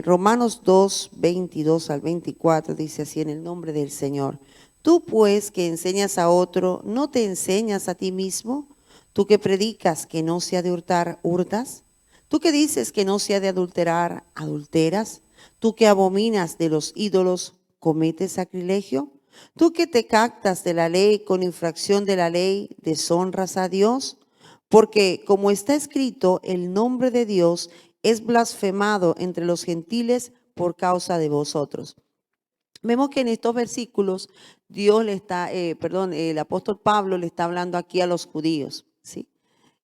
Romanos 2, 22 al 24 dice así en el nombre del Señor. Tú pues que enseñas a otro, ¿no te enseñas a ti mismo? Tú que predicas que no se ha de hurtar, ¿hurtas? Tú que dices que no se ha de adulterar, ¿adulteras? Tú que abominas de los ídolos, ¿cometes sacrilegio? Tú que te jactas de la ley con infracción de la ley, ¿deshonras a Dios? Porque como está escrito, el nombre de Dios es blasfemado entre los gentiles por causa de vosotros. Vemos que en estos versículos Dios le está, el apóstol Pablo le está hablando aquí a los judíos, ¿sí?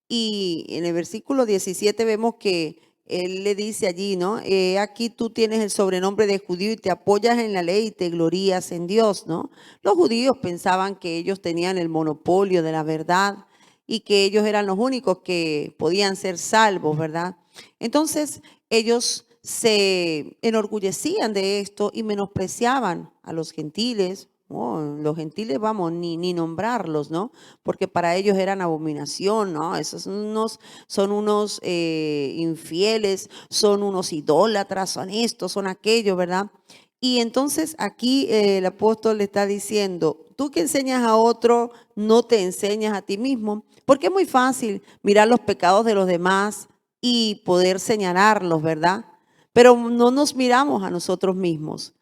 Y en el versículo 17 vemos que él le dice allí, ¿no? Aquí tú tienes el sobrenombre de judío y te apoyas en la ley y te glorías en Dios, ¿no? Los judíos pensaban que ellos tenían el monopolio de la verdad y que ellos eran los únicos que podían ser salvos, ¿verdad? Entonces ellos se enorgullecían de esto y menospreciaban a los gentiles. Oh, los gentiles, vamos, ni nombrarlos, ¿no? Porque para ellos eran abominación, ¿no? Esos son unos infieles, son unos idólatras, son estos, son aquellos, ¿verdad? Y entonces aquí el apóstol le está diciendo, tú que enseñas a otro, no te enseñas a ti mismo, porque es muy fácil mirar los pecados de los demás y poder señalarlos, ¿verdad? Pero no nos miramos a nosotros mismos.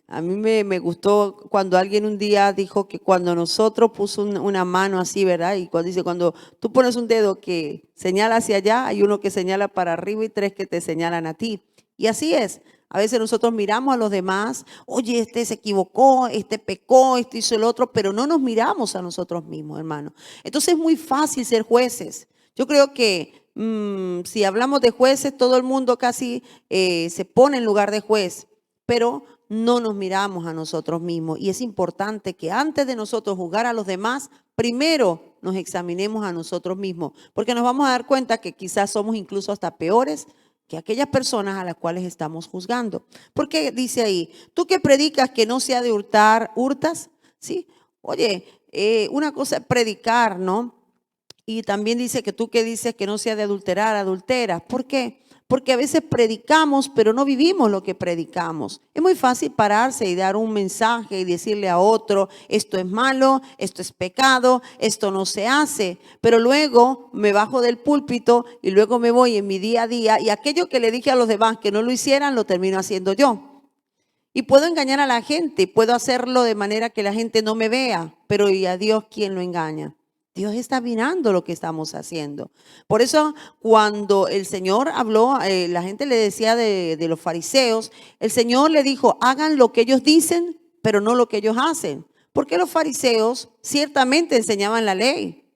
A mí me gustó cuando alguien un día dijo que cuando nosotros puso una mano así, ¿verdad? Y cuando dice, cuando tú pones un dedo que señala hacia allá, hay uno que señala para arriba y tres que te señalan a ti. Y así es. A veces nosotros miramos a los demás, oye, este se equivocó, este pecó, este hizo el otro, pero no nos miramos a nosotros mismos, hermano. Entonces es muy fácil ser jueces. Yo creo que si hablamos de jueces, todo el mundo casi se pone en lugar de juez, pero no nos miramos a nosotros mismos. Y es importante que antes de nosotros juzgar a los demás, primero nos examinemos a nosotros mismos, porque nos vamos a dar cuenta que quizás somos incluso hasta peores que aquellas personas a las cuales estamos juzgando. Porque dice ahí, tú que predicas que no se ha de hurtar, ¿hurtas? ¿Sí? Oye, una cosa es predicar, ¿no? Y también dice que tú que dices que no se ha de adulterar, adulteras. ¿Por qué? Porque a veces predicamos, pero no vivimos lo que predicamos. Es muy fácil pararse y dar un mensaje y decirle a otro, esto es malo, esto es pecado, esto no se hace. Pero luego me bajo del púlpito y luego me voy en mi día a día y aquello que le dije a los demás que no lo hicieran, lo termino haciendo yo. Y puedo engañar a la gente, puedo hacerlo de manera que la gente no me vea, pero ¿y a Dios quién lo engaña? Dios está mirando lo que estamos haciendo. Por eso cuando el Señor habló, la gente le decía de los fariseos, el Señor le dijo, hagan lo que ellos dicen, pero no lo que ellos hacen. Porque los fariseos ciertamente enseñaban la ley,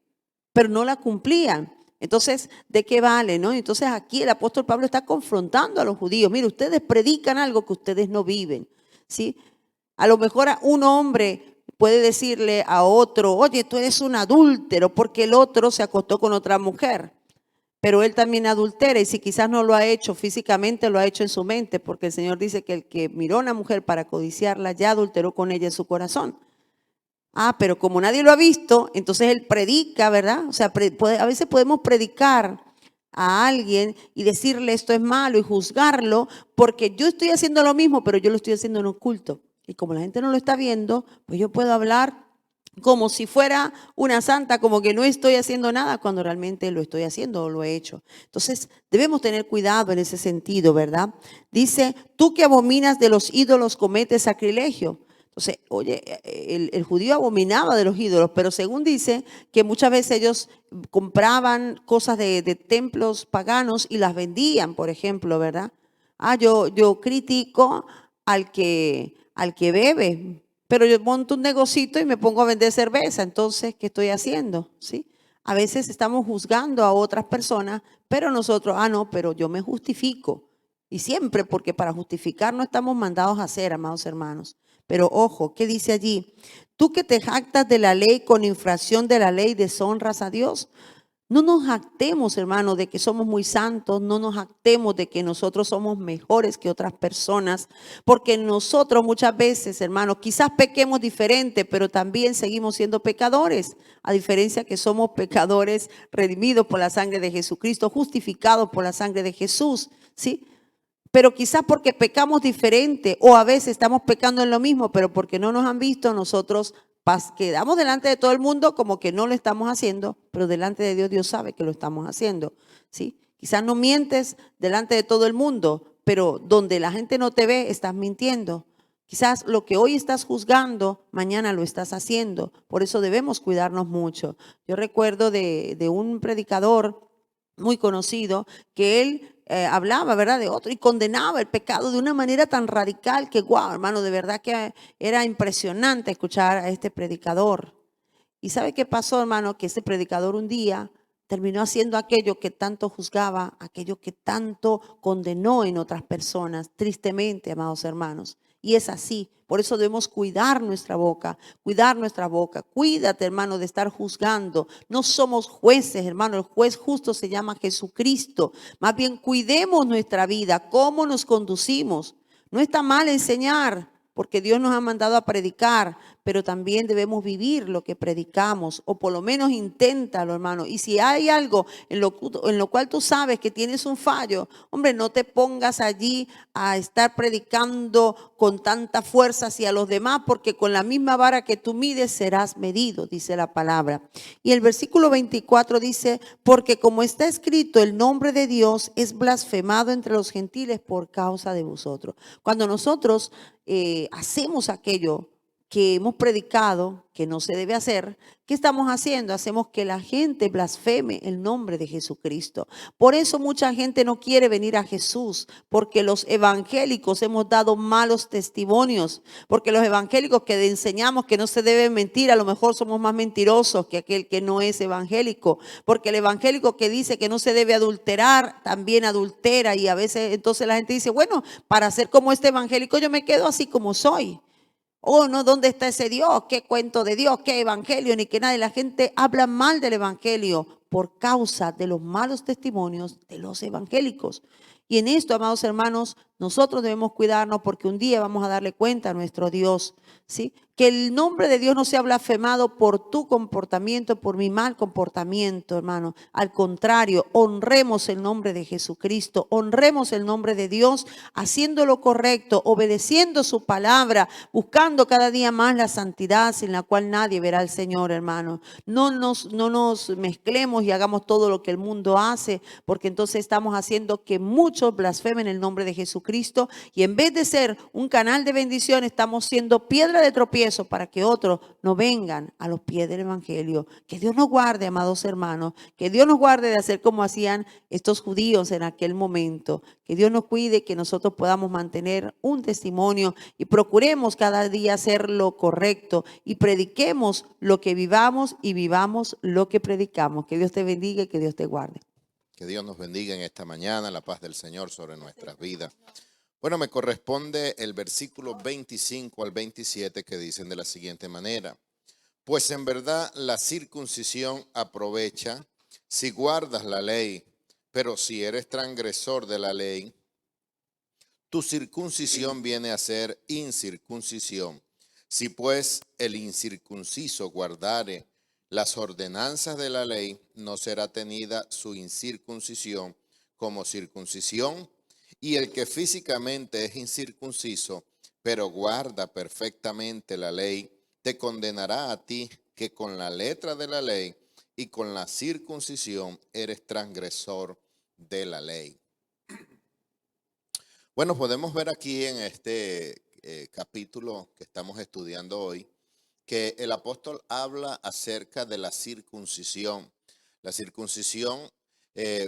pero no la cumplían. Entonces, ¿de qué vale, no? Entonces aquí el apóstol Pablo está confrontando a los judíos. Mire, ustedes predican algo que ustedes no viven, ¿sí? A lo mejor un hombre puede decirle a otro, oye, tú eres un adúltero, porque el otro se acostó con otra mujer. Pero él también adultera y si quizás no lo ha hecho físicamente, lo ha hecho en su mente, porque el Señor dice que el que miró a una mujer para codiciarla ya adulteró con ella en su corazón. Ah, pero como nadie lo ha visto, entonces él predica, ¿verdad? O sea, a veces podemos predicar a alguien y decirle esto es malo y juzgarlo porque yo estoy haciendo lo mismo, pero yo lo estoy haciendo en oculto. Y como la gente no lo está viendo, pues yo puedo hablar como si fuera una santa, como que no estoy haciendo nada cuando realmente lo estoy haciendo o lo he hecho. Entonces debemos tener cuidado en ese sentido, ¿verdad? Dice, tú que abominas de los ídolos cometes sacrilegio. Entonces, oye, el judío abominaba de los ídolos, pero según dice que muchas veces ellos compraban cosas de templos paganos y las vendían, por ejemplo, ¿verdad? Ah, yo critico al que bebe, pero yo monto un negocito y me pongo a vender cerveza. Entonces, ¿qué estoy haciendo? ¿Sí? A veces estamos juzgando a otras personas, pero nosotros, no, pero yo me justifico. Y siempre, porque para justificar no estamos mandados a hacer, amados hermanos. Pero ojo, ¿qué dice allí? Tú que te jactas de la ley con infracción de la ley, deshonras a Dios. No nos jactemos, hermano, de que somos muy santos, no nos jactemos de que nosotros somos mejores que otras personas, porque nosotros muchas veces, hermano, quizás pequemos diferente, pero también seguimos siendo pecadores, a diferencia que somos pecadores redimidos por la sangre de Jesucristo, justificados por la sangre de Jesús, ¿sí? pero quizás porque pecamos diferente o a veces estamos pecando en lo mismo, pero porque no nos han visto, nosotros quedamos delante de todo el mundo como que no lo estamos haciendo, pero delante de Dios, Dios sabe que lo estamos haciendo, ¿sí? Quizás no mientes delante de todo el mundo, pero donde la gente no te ve, estás mintiendo. Quizás lo que hoy estás juzgando, mañana lo estás haciendo. Por eso debemos cuidarnos mucho. Yo recuerdo de un predicador muy conocido que él hablaba, ¿verdad?, de otro y condenaba el pecado de una manera tan radical que, wow, hermano, de verdad que era impresionante escuchar a este predicador. ¿Y sabe qué pasó, hermano? Que ese predicador un día terminó haciendo aquello que tanto juzgaba, aquello que tanto condenó en otras personas, tristemente, amados hermanos. Y es así. Por eso debemos cuidar nuestra boca, cuidar nuestra boca. Cuídate, hermano, de estar juzgando. No somos jueces, hermano. El juez justo se llama Jesucristo. Más bien, cuidemos nuestra vida, cómo nos conducimos. No está mal enseñar, porque Dios nos ha mandado a predicar, pero también debemos vivir lo que predicamos, o por lo menos inténtalo, hermano. Y si hay algo en lo cual tú sabes que tienes un fallo, hombre, no te pongas allí a estar predicando con tanta fuerza hacia los demás, porque con la misma vara que tú mides serás medido, dice la palabra. Y el versículo 24 dice, porque como está escrito, el nombre de Dios es blasfemado entre los gentiles por causa de vosotros. Cuando nosotros hacemos aquello que hemos predicado que no se debe hacer, ¿qué estamos haciendo? Hacemos que la gente blasfeme el nombre de Jesucristo. Por eso mucha gente no quiere venir a Jesús, porque los evangélicos hemos dado malos testimonios, porque los evangélicos que enseñamos que no se debe mentir, a lo mejor somos más mentirosos que aquel que no es evangélico, porque el evangélico que dice que no se debe adulterar, también adultera, y a veces entonces la gente dice, bueno, para ser como este evangélico yo me quedo así como soy. Oh, no, ¿dónde está ese Dios? ¿Qué cuento de Dios? ¿Qué evangelio? Ni que nadie. La gente habla mal del evangelio por causa de los malos testimonios de los evangélicos. Y en esto, amados hermanos, nosotros debemos cuidarnos porque un día vamos a darle cuenta a nuestro Dios, ¿sí? Que el nombre de Dios no sea blasfemado por tu comportamiento, por mi mal comportamiento, hermano. Al contrario, honremos el nombre de Jesucristo, honremos el nombre de Dios, haciendo lo correcto, obedeciendo su palabra, buscando cada día más la santidad sin la cual nadie verá al Señor, hermano. No nos mezclemos y hagamos todo lo que el mundo hace, porque entonces estamos haciendo que muchos blasfemen el nombre de Jesucristo y en vez de ser un canal de bendición, estamos siendo piedra de tropiezo para que otros no vengan a los pies del evangelio. Que Dios nos guarde, amados hermanos, que Dios nos guarde de hacer como hacían estos judíos en aquel momento. Que Dios nos cuide, que nosotros podamos mantener un testimonio y procuremos cada día hacer lo correcto y prediquemos lo que vivamos y vivamos lo que predicamos. Que Dios te bendiga y que Dios te guarde. Que Dios nos bendiga en esta mañana, la paz del Señor sobre nuestras vidas. Bueno, me corresponde el versículo 25 al 27 que dicen de la siguiente manera. Pues en verdad la circuncisión aprovecha si guardas la ley, pero si eres transgresor de la ley, tu circuncisión viene a ser incircuncisión. Si pues el incircunciso guardare las ordenanzas de la ley, no será tenida su incircuncisión como circuncisión. Y el que físicamente es incircunciso, pero guarda perfectamente la ley, te condenará a ti que con la letra de la ley y con la circuncisión eres transgresor de la ley. Bueno, podemos ver aquí en este capítulo que estamos estudiando hoy que el apóstol habla acerca de la circuncisión. La circuncisión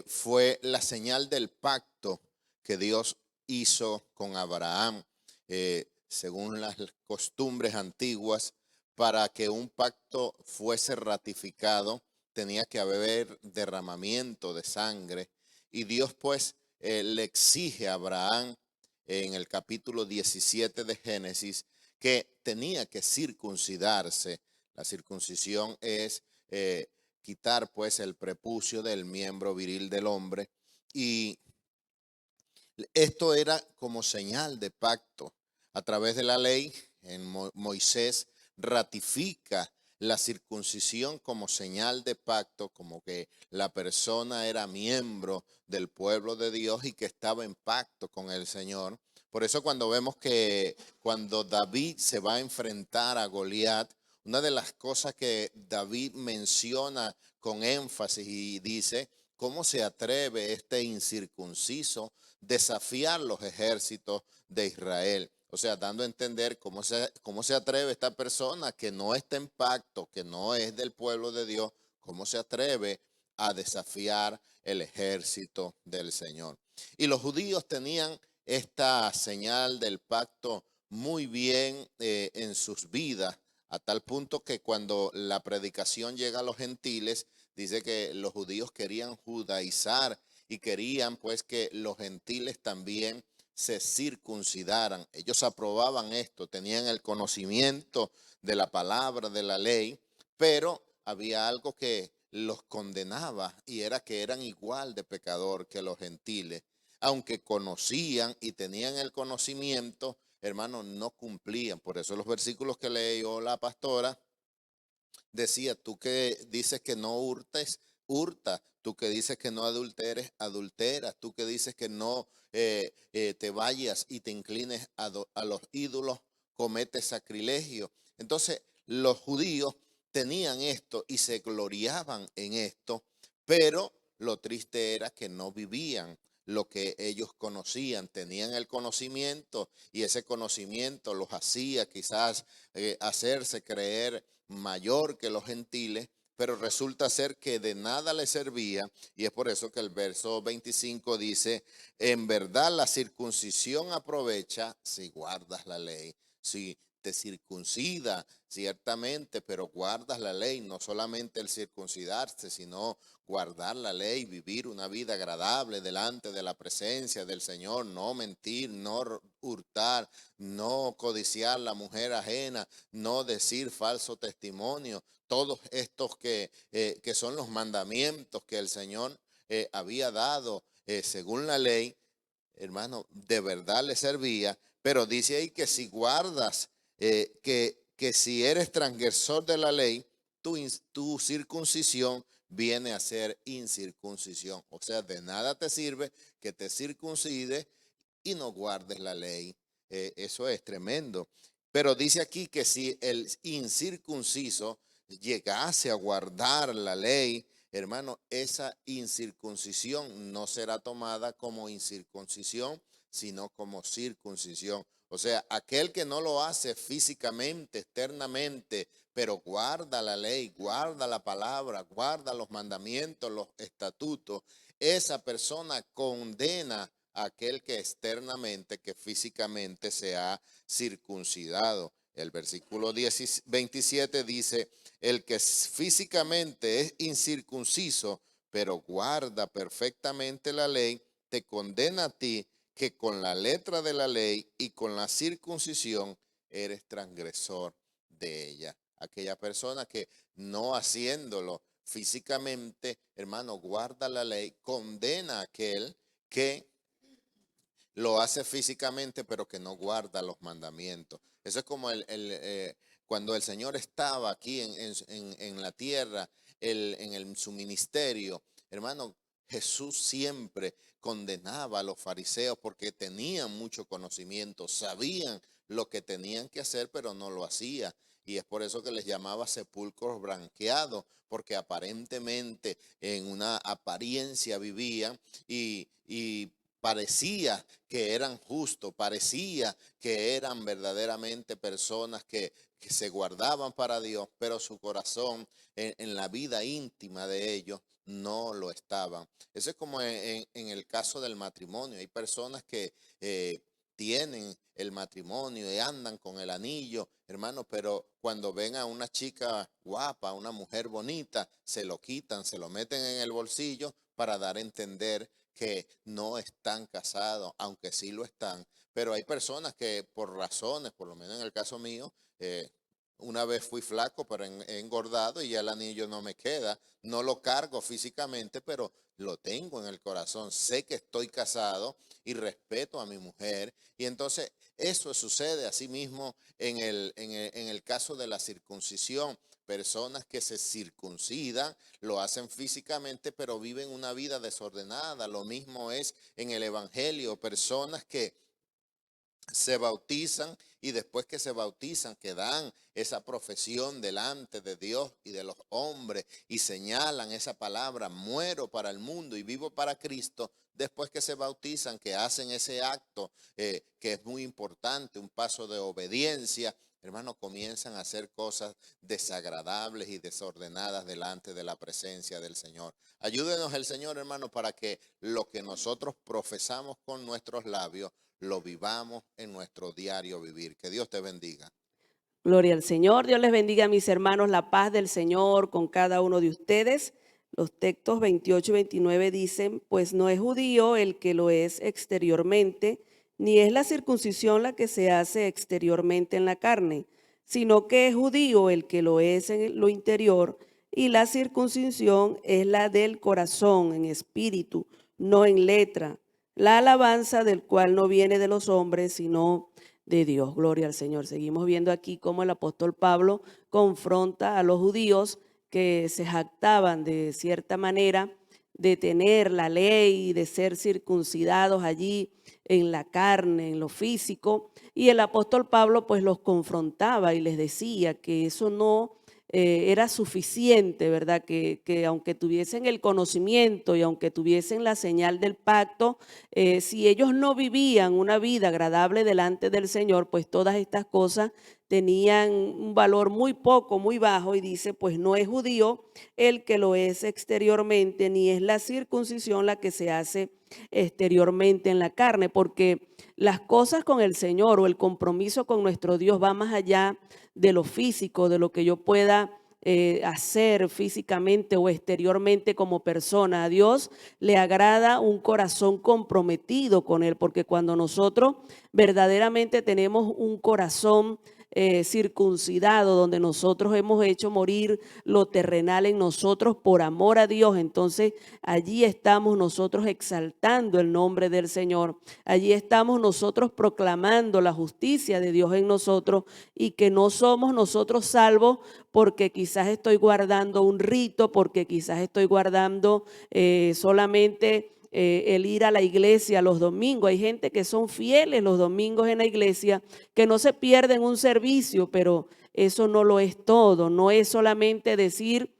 fue la señal del pacto que Dios hizo con Abraham, según las costumbres antiguas. Para que un pacto fuese ratificado, tenía que haber derramamiento de sangre. Y Dios pues le exige a Abraham en el capítulo 17 de Génesis que tenía que circuncidarse. La circuncisión es quitar pues el prepucio del miembro viril del hombre, y esto era como señal de pacto. A través de la ley, en Moisés ratifica la circuncisión como señal de pacto, como que la persona era miembro del pueblo de Dios y que estaba en pacto con el Señor. Por eso cuando vemos que cuando David se va a enfrentar a Goliat, una de las cosas que David menciona con énfasis y dice, ¿cómo se atreve este incircunciso desafiar los ejércitos de Israel? O sea, dando a entender cómo se atreve esta persona que no está en pacto, que no es del pueblo de Dios, cómo se atreve a desafiar el ejército del Señor. Y los judíos tenían esta señal del pacto muy bien en sus vidas, a tal punto que cuando la predicación llega a los gentiles, dice que los judíos querían judaizar y querían pues que los gentiles también se circuncidaran. Ellos aprobaban esto, tenían el conocimiento de la palabra, de la ley, pero había algo que los condenaba y era que eran igual de pecador que los gentiles. Aunque conocían y tenían el conocimiento, hermanos, no cumplían. Por eso los versículos que leyó la pastora decía, tú que dices que no hurtes, hurta. Tú que dices que no adulteres, adultera. Tú que dices que no te vayas y te inclines a los ídolos, cometes sacrilegio. Entonces, los judíos tenían esto y se gloriaban en esto, pero lo triste era que no vivían lo que ellos conocían, tenían el conocimiento y ese conocimiento los hacía quizás hacerse creer mayor que los gentiles, pero resulta ser que de nada les servía, y es por eso que el verso 25 dice, en verdad la circuncisión aprovecha si guardas la ley, si te circuncida ciertamente, pero guardas la ley, no solamente el circuncidarse, sino guardar la ley, vivir una vida agradable delante de la presencia del Señor, no mentir, no hurtar, no codiciar la mujer ajena, no decir falso testimonio, todos estos que son los mandamientos que el Señor había dado según la ley, hermano, de verdad le servía, pero dice ahí que si guardas, que si eres transgresor de la ley, tu circuncisión viene a ser incircuncisión. O sea, de nada te sirve que te circuncides y no guardes la ley. Eso es tremendo. Pero dice aquí que si el incircunciso llegase a guardar la ley, hermano, esa incircuncisión no será tomada como incircuncisión, sino como circuncisión. O sea, aquel que no lo hace físicamente, externamente, pero guarda la ley, guarda la palabra, guarda los mandamientos, los estatutos, esa persona condena a aquel que externamente, que físicamente se ha circuncidado. El versículo 27 dice, el que físicamente es incircunciso, pero guarda perfectamente la ley, te condena a ti que con la letra de la ley y con la circuncisión eres transgresor de ella. Aquella persona que no haciéndolo físicamente, hermano, guarda la ley, condena a aquel que lo hace físicamente, pero que no guarda los mandamientos. Eso es como cuando el Señor estaba aquí en la tierra, su ministerio, hermano, Jesús siempre condenaba a los fariseos porque tenían mucho conocimiento, sabían lo que tenían que hacer, pero no lo hacían. Y es por eso que les llamaba sepulcros branqueados, porque aparentemente en una apariencia vivían y parecía que eran justos, parecía que eran verdaderamente personas que se guardaban para Dios, pero su corazón en la vida íntima de ellos no lo estaban. Eso es como en el caso del matrimonio. Hay personas que tienen el matrimonio y andan con el anillo, hermano, pero cuando ven a una chica guapa, una mujer bonita, se lo quitan, se lo meten en el bolsillo para dar a entender que no están casados, aunque sí lo están. Pero hay personas que por razones, por lo menos en el caso mío, una vez fui flaco, pero he engordado y ya el anillo no me queda. No lo cargo físicamente, pero lo tengo en el corazón. Sé que estoy casado y respeto a mi mujer. Y entonces eso sucede así mismo en el caso de la circuncisión. personas que se circuncidan, lo hacen físicamente, pero viven una vida desordenada. Lo mismo es en el evangelio, personas que se bautizan y después que se bautizan, que dan esa profesión delante de Dios y de los hombres y señalan esa palabra, muero para el mundo y vivo para Cristo, después que se bautizan, que hacen ese acto que es muy importante, un paso de obediencia, hermanos, comienzan a hacer cosas desagradables y desordenadas delante de la presencia del Señor. Ayúdenos el Señor, hermano, para que lo que nosotros profesamos con nuestros labios lo vivamos en nuestro diario vivir. Que Dios te bendiga. Gloria al Señor. Dios les bendiga, mis hermanos, la paz del Señor con cada uno de ustedes. Los textos 28 y 29 dicen, pues no es judío el que lo es exteriormente, ni es la circuncisión la que se hace exteriormente en la carne, sino que es judío el que lo es en lo interior, y la circuncisión es la del corazón, en espíritu, no en letra, la alabanza del cual no viene de los hombres, sino de Dios. Gloria al Señor. Seguimos viendo aquí cómo el apóstol Pablo confronta a los judíos que se jactaban de cierta manera de tener la ley, de ser circuncidados allí en la carne, en lo físico. Y el apóstol Pablo pues los confrontaba y les decía que eso no era suficiente, ¿verdad? Que aunque tuviesen el conocimiento y aunque tuviesen la señal del pacto, si ellos no vivían una vida agradable delante del Señor, pues todas estas cosas tenían un valor muy poco, muy bajo, y dice, pues no es judío el que lo es exteriormente, ni es la circuncisión la que se hace exteriormente en la carne, porque las cosas con el Señor o el compromiso con nuestro Dios va más allá de lo físico, de lo que yo pueda hacer físicamente o exteriormente como persona. A Dios le agrada un corazón comprometido con Él, porque cuando nosotros verdaderamente tenemos un corazón circuncidado, donde nosotros hemos hecho morir lo terrenal en nosotros por amor a Dios, entonces allí estamos nosotros exaltando el nombre del Señor, allí estamos nosotros proclamando la justicia de Dios en nosotros, y que no somos nosotros salvos porque quizás estoy guardando un rito, porque quizás estoy guardando solamente el ir a la iglesia los domingos. Hay gente que son fieles los domingos en la iglesia, que no se pierden un servicio, pero eso no lo es todo. No es solamente decir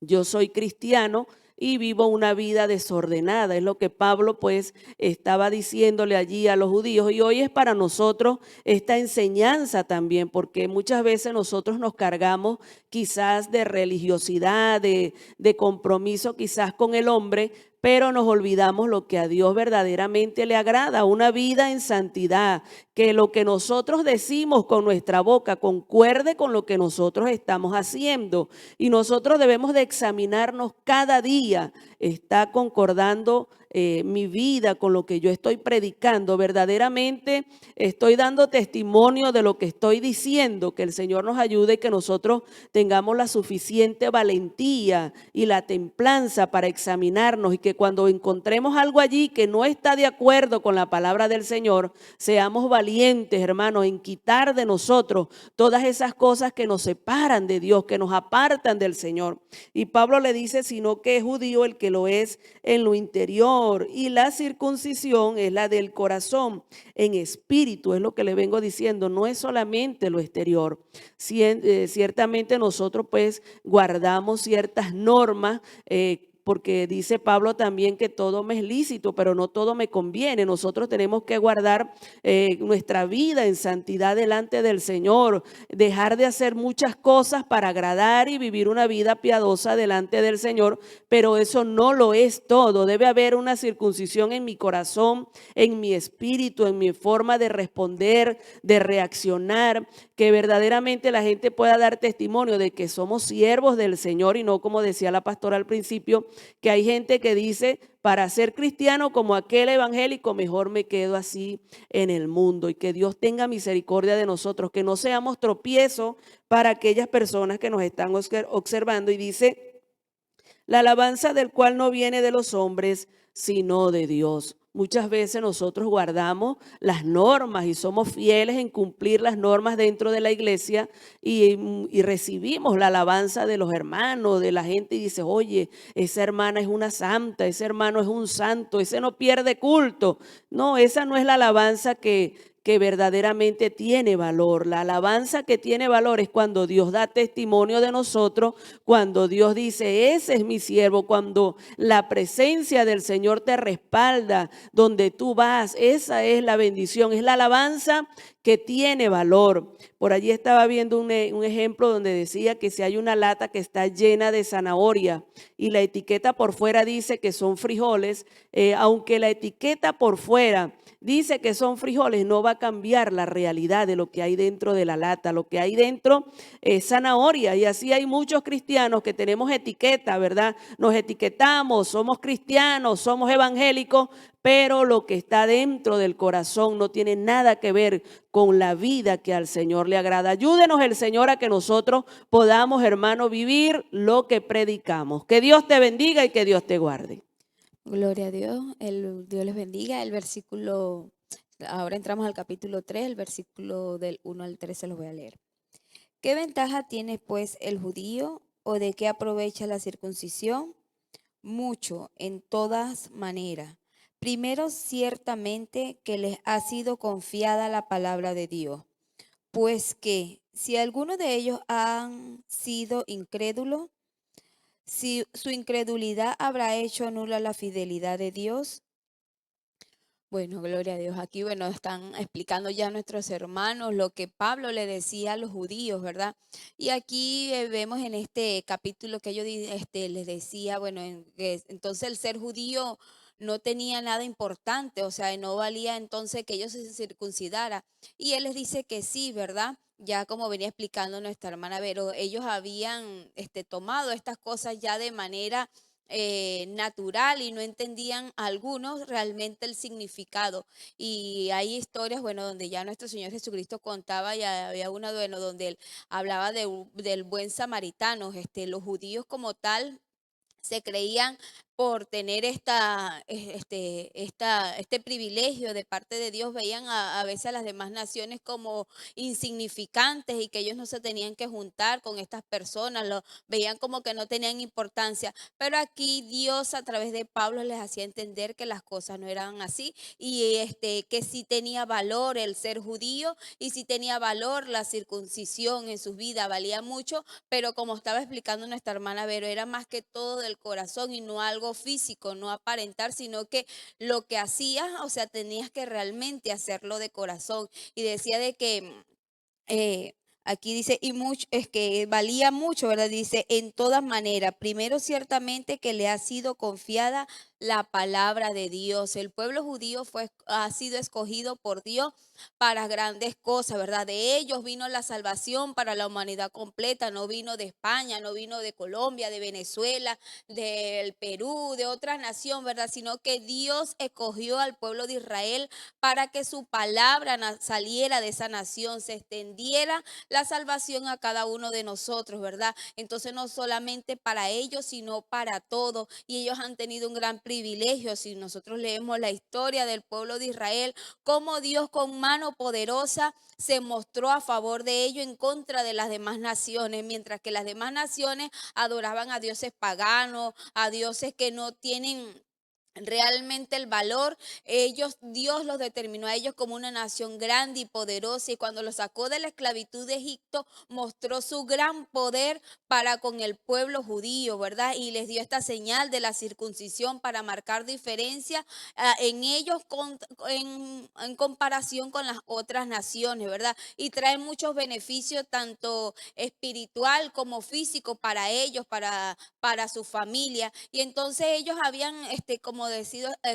yo soy cristiano y vivo una vida desordenada. Es lo que Pablo pues estaba diciéndole allí a los judíos, y hoy es para nosotros esta enseñanza también, porque muchas veces nosotros nos cargamos quizás de religiosidad, de compromiso quizás con el hombre, pero nos olvidamos lo que a Dios verdaderamente le agrada, una vida en santidad, que lo que nosotros decimos con nuestra boca concuerde con lo que nosotros estamos haciendo, y nosotros debemos de examinarnos cada día. ¿Está concordando mi vida con lo que yo estoy predicando? ¿Verdaderamente estoy dando testimonio de lo que estoy diciendo? Que el Señor nos ayude y que nosotros tengamos la suficiente valentía y la templanza para examinarnos, y que cuando encontremos algo allí que no está de acuerdo con la palabra del Señor, seamos valientes, hermanos, en quitar de nosotros todas esas cosas que nos separan de Dios, que nos apartan del Señor. Y Pablo le dice, sino que es judío el que lo es en lo interior, y la circuncisión es la del corazón, en espíritu. Es lo que le vengo diciendo, no es solamente lo exterior. Ciertamente nosotros pues guardamos ciertas normas, porque dice Pablo también que todo me es lícito, pero no todo me conviene. Nosotros tenemos que guardar nuestra vida en santidad delante del Señor, dejar de hacer muchas cosas para agradar y vivir una vida piadosa delante del Señor, pero eso no lo es todo. Debe haber una circuncisión en mi corazón, en mi espíritu, en mi forma de responder, de reaccionar, que verdaderamente la gente pueda dar testimonio de que somos siervos del Señor, y no como decía la pastora al principio, que hay gente que dice, para ser cristiano como aquel evangélico, mejor me quedo así en el mundo. Y que Dios tenga misericordia de nosotros, que no seamos tropiezo para aquellas personas que nos están observando. Y dice, la alabanza del cual no viene de los hombres, sino de Dios. Muchas veces nosotros guardamos las normas y somos fieles en cumplir las normas dentro de la iglesia y recibimos la alabanza de los hermanos, de la gente y dice, oye, esa hermana es una santa, ese hermano es un santo, ese no pierde culto. No, esa no es la alabanza que verdaderamente tiene valor. La alabanza que tiene valor es cuando Dios da testimonio de nosotros, cuando Dios dice, ese es mi siervo, cuando la presencia del Señor te respalda donde tú vas. Esa es la bendición, es la alabanza que tiene valor. Por allí estaba viendo un ejemplo donde decía que si hay una lata que está llena de zanahoria y la etiqueta por fuera dice que son frijoles, aunque la etiqueta por fuera dice que son frijoles, no va a cambiar la realidad de lo que hay dentro de la lata. Lo que hay dentro es zanahoria. Y así hay muchos cristianos que tenemos etiqueta, ¿verdad? Nos etiquetamos, somos cristianos, somos evangélicos, pero lo que está dentro del corazón no tiene nada que ver con la vida que al Señor le agrada. Ayúdenos el Señor a que nosotros podamos, hermano, vivir lo que predicamos. Que Dios te bendiga y que Dios te guarde. Gloria a Dios, Dios les bendiga. El versículo, ahora entramos al capítulo 3, el versículo del 1 al 3 se los voy a leer. ¿Qué ventaja tiene pues el judío o de qué aprovecha la circuncisión? Mucho, en todas maneras. Primero, ciertamente que les ha sido confiada la palabra de Dios, pues que si alguno de ellos han sido incrédulos, si su incredulidad habrá hecho nula la fidelidad de Dios. Bueno, gloria a Dios. Aquí, bueno, están explicando ya nuestros hermanos lo que Pablo le decía a los judíos, ¿verdad? Y aquí vemos en este capítulo que ellos les decía, bueno, que entonces el ser judío no tenía nada importante, o sea, no valía entonces que ellos se circuncidaran. Y él les dice que sí, ¿verdad? Ya como venía explicando nuestra hermana Vero, ellos habían tomado estas cosas ya de manera natural y no entendían algunos realmente el significado. Y hay historias, bueno, donde ya nuestro Señor Jesucristo contaba y había una, bueno, donde él hablaba del buen samaritano. Los judíos como tal se creían por tener este privilegio de parte de Dios, veían a veces a las demás naciones como insignificantes y que ellos no se tenían que juntar con estas personas, lo veían como que no tenían importancia. Pero aquí Dios a través de Pablo les hacía entender que las cosas no eran así y que sí tenía valor el ser judío y sí tenía valor la circuncisión en sus vidas, valía mucho, pero como estaba explicando nuestra hermana Vero, era más que todo del corazón y no algo físico, no aparentar, sino que lo que hacías, o sea, tenías que realmente hacerlo de corazón. Y decía de que aquí dice, y mucho, es que valía mucho, ¿verdad? Dice, en todas maneras, primero ciertamente que le ha sido confiada la palabra de Dios. El pueblo judío ha sido escogido por Dios para grandes cosas, ¿verdad? De ellos vino la salvación para la humanidad completa, no vino de España, no vino de Colombia, de Venezuela, del Perú, de otra nación, ¿verdad? Sino que Dios escogió al pueblo de Israel para que su palabra saliera de esa nación, se extendiera la salvación a cada uno de nosotros, ¿verdad? Entonces no solamente para ellos, sino para todos. Y ellos han tenido un gran privilegio. Si nosotros leemos la historia del pueblo de Israel, cómo Dios con mano poderosa se mostró a favor de ellos en contra de las demás naciones, mientras que las demás naciones adoraban a dioses paganos, a dioses que no tienen realmente el valor. Dios los determinó a ellos como una nación grande y poderosa, y cuando los sacó de la esclavitud de Egipto mostró su gran poder para con el pueblo judío, ¿verdad? Y les dio esta señal de la circuncisión para marcar diferencia en ellos en comparación con las otras naciones, ¿verdad? Y trae muchos beneficios tanto espiritual como físico para ellos, para su familia. Y entonces ellos habían,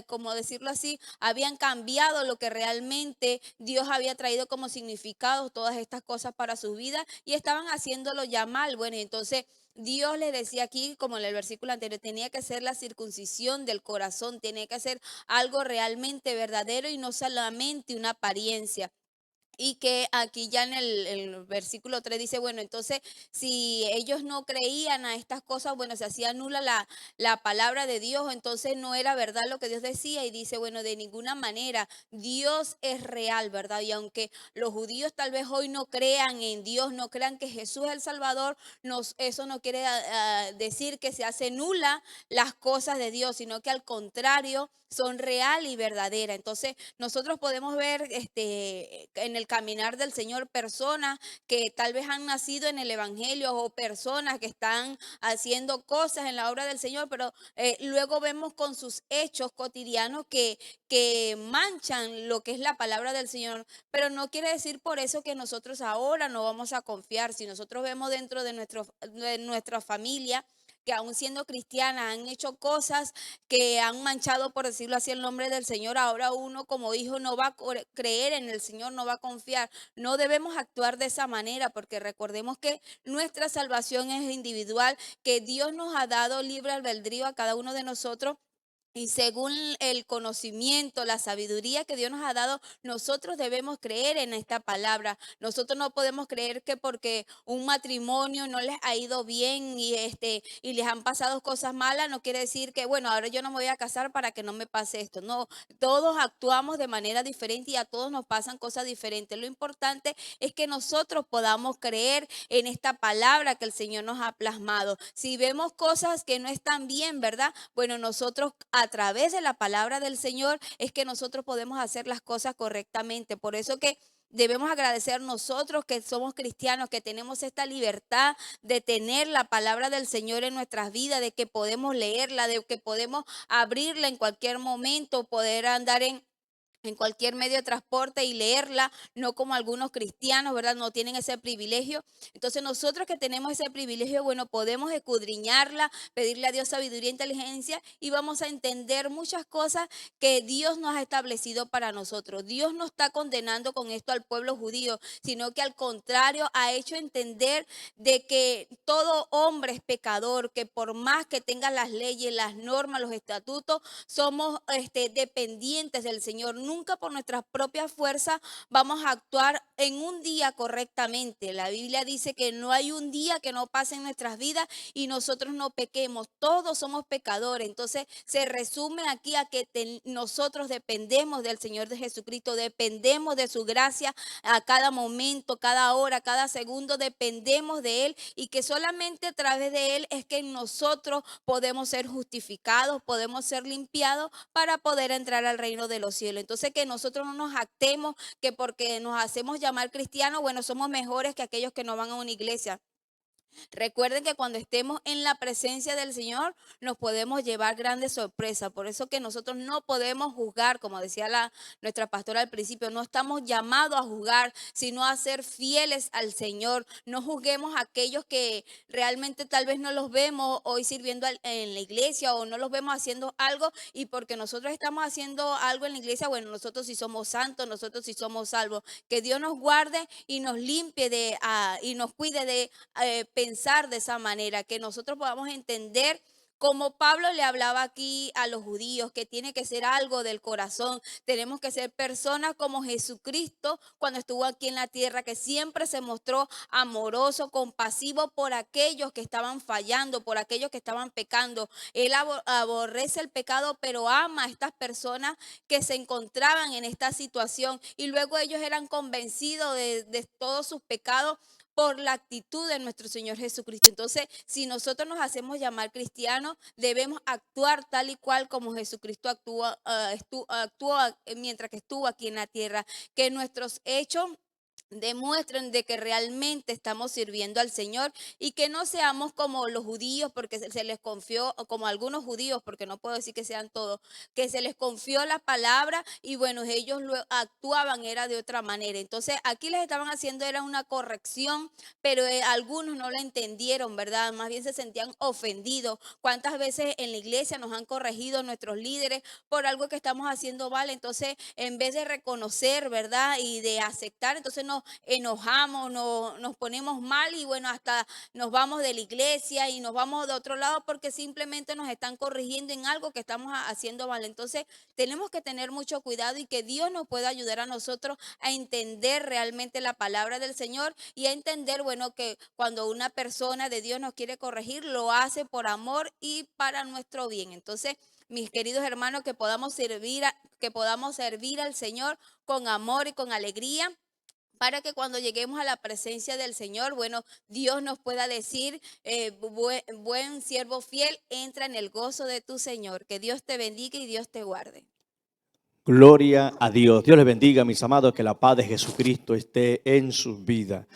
como decirlo así, habían cambiado lo que realmente Dios había traído como significado, todas estas cosas para su vida, y estaban haciéndolo ya mal. Bueno, y entonces Dios les decía aquí, como en el versículo anterior, tenía que ser la circuncisión del corazón, tenía que ser algo realmente verdadero y no solamente una apariencia. Y que aquí ya en el versículo 3 dice, bueno, entonces si ellos no creían a estas cosas, bueno, se hacía nula la palabra de Dios, entonces no era verdad lo que Dios decía y dice, bueno, de ninguna manera, Dios es real, ¿verdad? Y aunque los judíos tal vez hoy no crean en Dios, no crean que Jesús es el Salvador, eso no quiere decir que se hace nula las cosas de Dios, sino que al contrario, son real y verdadera. Entonces, nosotros podemos ver en el caminar del Señor personas que tal vez han nacido en el Evangelio o personas que están haciendo cosas en la obra del Señor, pero luego vemos con sus hechos cotidianos que manchan lo que es la palabra del Señor. Pero no quiere decir por eso que nosotros ahora no vamos a confiar. Si nosotros vemos dentro de nuestra familia, que aún siendo cristianas han hecho cosas que han manchado, por decirlo así, el nombre del Señor, ahora uno como hijo no va a creer en el Señor, no va a confiar. No debemos actuar de esa manera porque recordemos que nuestra salvación es individual, que Dios nos ha dado libre albedrío a cada uno de nosotros. Y según el conocimiento, la sabiduría que Dios nos ha dado, nosotros debemos creer en esta palabra. Nosotros no podemos creer que porque un matrimonio no les ha ido bien y les han pasado cosas malas, no quiere decir que, bueno, ahora yo no me voy a casar para que no me pase esto. No, todos actuamos de manera diferente y a todos nos pasan cosas diferentes. Lo importante es que nosotros podamos creer en esta palabra que el Señor nos ha plasmado. Si vemos cosas que no están bien, ¿verdad? Bueno, nosotros a través de la palabra del Señor es que nosotros podemos hacer las cosas correctamente. Por eso que debemos agradecer nosotros que somos cristianos, que tenemos esta libertad de tener la palabra del Señor en nuestras vidas, de que podemos leerla, de que podemos abrirla en cualquier momento, poder andar en cualquier medio de transporte y leerla, no como algunos cristianos, ¿verdad? No tienen ese privilegio. Entonces nosotros que tenemos ese privilegio, bueno, podemos escudriñarla, pedirle a Dios sabiduría e inteligencia y vamos a entender muchas cosas que Dios nos ha establecido para nosotros. Dios no está condenando con esto al pueblo judío, sino que al contrario ha hecho entender de que todo hombre es pecador, que por más que tenga las leyes, las normas, los estatutos, somos dependientes del Señor. Nunca por nuestras propias fuerzas vamos a actuar en un día correctamente. La Biblia dice que no hay un día que no pase en nuestras vidas y nosotros no pequemos. Todos somos pecadores. Entonces se resume aquí a que nosotros dependemos del Señor de Jesucristo, dependemos de su gracia a cada momento, cada hora, cada segundo, dependemos de Él y que solamente a través de Él es que nosotros podemos ser justificados, podemos ser limpiados para poder entrar al reino de los cielos. Entonces que nosotros no nos jactemos que porque nos hacemos llamar cristianos, bueno, somos mejores que aquellos que no van a una iglesia. Recuerden que cuando estemos en la presencia del Señor nos podemos llevar grandes sorpresas. Por eso que nosotros no podemos juzgar, como decía nuestra pastora al principio, no estamos llamados a juzgar, sino a ser fieles al Señor. No juzguemos a aquellos que realmente tal vez no los vemos hoy sirviendo en la iglesia o no los vemos haciendo algo y porque nosotros estamos haciendo algo en la iglesia, bueno, nosotros sí somos santos, nosotros sí somos salvos. Que Dios nos guarde y nos limpie y nos cuide de pensar de esa manera, que nosotros podamos entender como Pablo le hablaba aquí a los judíos, que tiene que ser algo del corazón. Tenemos que ser personas como Jesucristo cuando estuvo aquí en la tierra, que siempre se mostró amoroso, compasivo por aquellos que estaban fallando, por aquellos que estaban pecando. Él aborrece el pecado, pero ama a estas personas que se encontraban en esta situación. Y luego ellos eran convencidos de todos sus pecados por la actitud de nuestro Señor Jesucristo. Entonces, si nosotros nos hacemos llamar cristianos, debemos actuar tal y cual como Jesucristo actuó mientras que estuvo aquí en la tierra, que nuestros hechos demuestren de que realmente estamos sirviendo al Señor y que no seamos como los judíos porque se les confió, o como algunos judíos, porque no puedo decir que sean todos, que se les confió la palabra y bueno, ellos actuaban era de otra manera. Entonces aquí les estaban haciendo era una corrección, pero algunos no la entendieron, ¿verdad? Más bien se sentían ofendidos. ¿Cuántas veces en la iglesia nos han corregido nuestros líderes por algo que estamos haciendo mal? Entonces, en vez de reconocer, ¿verdad? Y de aceptar, entonces nos enojamos, nos ponemos mal y bueno, hasta nos vamos de la iglesia y nos vamos de otro lado porque simplemente nos están corrigiendo en algo que estamos haciendo mal. Entonces tenemos que tener mucho cuidado y que Dios nos pueda ayudar a nosotros a entender realmente la palabra del Señor y a entender, bueno, que cuando una persona de Dios nos quiere corregir, lo hace por amor y para nuestro bien. Entonces, mis queridos hermanos, que podamos servir al Señor con amor y con alegría, para que cuando lleguemos a la presencia del Señor, bueno, Dios nos pueda decir, buen siervo fiel, entra en el gozo de tu Señor. Que Dios te bendiga y Dios te guarde. Gloria a Dios. Dios les bendiga, mis amados, que la paz de Jesucristo esté en sus vidas.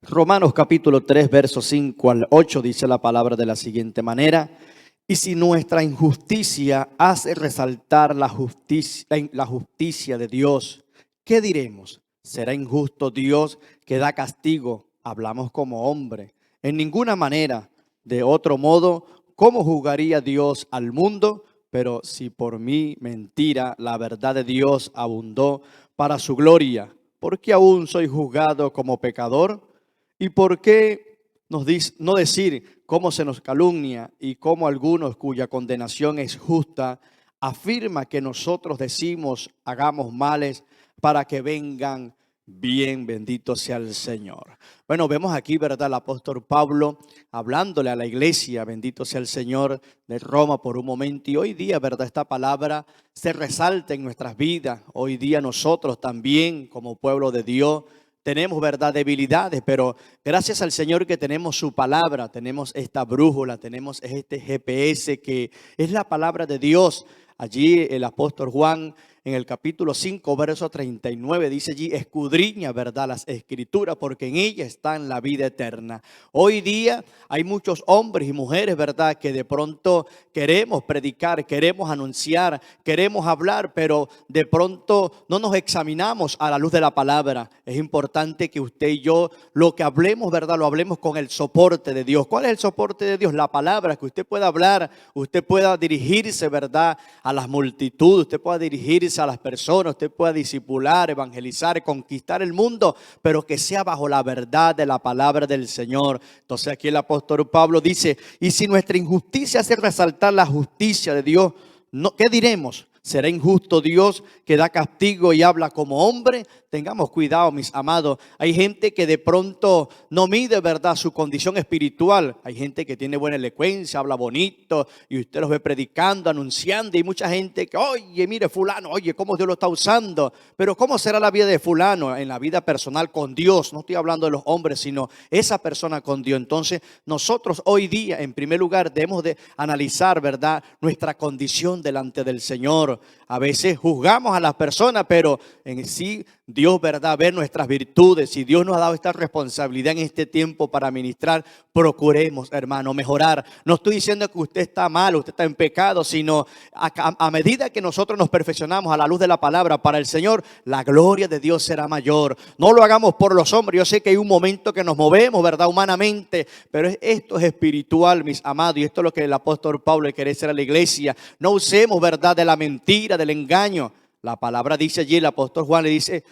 Romanos capítulo 3, versos 5 al 8 dice la palabra de la siguiente manera: y si nuestra injusticia hace resaltar la justicia de Dios, ¿qué diremos? ¿Será injusto Dios que da castigo? Hablamos como hombre. En ninguna manera. De otro modo, ¿cómo juzgaría Dios al mundo? Pero si por mi mentira la verdad de Dios abundó para su gloria, ¿por qué aún soy juzgado como pecador? ¿Y por qué no decir cómo se nos calumnia y cómo algunos cuya condenación es justa afirma que nosotros decimos hagamos males para que vengan bien? Bendito sea el Señor. Bueno, vemos aquí, ¿verdad?, el apóstol Pablo hablándole a la iglesia, bendito sea el Señor, de Roma por un momento. Y hoy día, ¿verdad?, esta palabra se resalta en nuestras vidas. Hoy día nosotros también, como pueblo de Dios, tenemos, ¿verdad?, debilidades, pero gracias al Señor que tenemos su palabra, tenemos esta brújula, tenemos este GPS que es la palabra de Dios. Allí el apóstol Juan en el capítulo 5, verso 39 dice allí: escudriña, ¿verdad?, las escrituras, porque en ellas está la vida eterna. Hoy día hay muchos hombres y mujeres, ¿verdad?, que de pronto queremos predicar, queremos anunciar, queremos hablar, pero de pronto no nos examinamos a la luz de la palabra. Es importante que usted y yo lo que hablemos, ¿verdad?, lo hablemos con el soporte de Dios. ¿Cuál es el soporte de Dios? La palabra, que usted pueda hablar, usted pueda dirigirse, ¿verdad?, a las multitudes, usted pueda dirigirse a las personas, usted pueda discipular, evangelizar, conquistar el mundo, pero que sea bajo la verdad de la palabra del Señor. Entonces aquí el apóstol Pablo dice: y si nuestra injusticia hace resaltar la justicia de Dios, ¿qué diremos? ¿Será injusto Dios que da castigo y habla como hombre? Tengamos cuidado, mis amados. Hay gente que de pronto no mide, ¿verdad?, su condición espiritual. Hay gente que tiene buena elocuencia, habla bonito y usted los ve predicando, anunciando. Y mucha gente que, oye, mire fulano, oye, cómo Dios lo está usando. Pero ¿cómo será la vida de fulano en la vida personal con Dios? No estoy hablando de los hombres, sino esa persona con Dios. Entonces nosotros hoy día, en primer lugar, debemos de analizar, ¿verdad?, nuestra condición delante del Señor. A veces juzgamos a las personas, pero en sí Dios, ¿verdad?, ver nuestras virtudes. Si Dios nos ha dado esta responsabilidad en este tiempo para ministrar, procuremos, hermano, mejorar. No estoy diciendo que usted está mal, usted está en pecado, sino a medida que nosotros nos perfeccionamos a la luz de la palabra para el Señor, la gloria de Dios será mayor. No lo hagamos por los hombres. Yo sé que hay un momento que nos movemos, ¿verdad?, humanamente, pero esto es espiritual, mis amados, y esto es lo que el apóstol Pablo quiere decir a la iglesia. No usemos, ¿verdad?, de la mentira, del engaño. La palabra dice allí, el apóstol Juan le dice,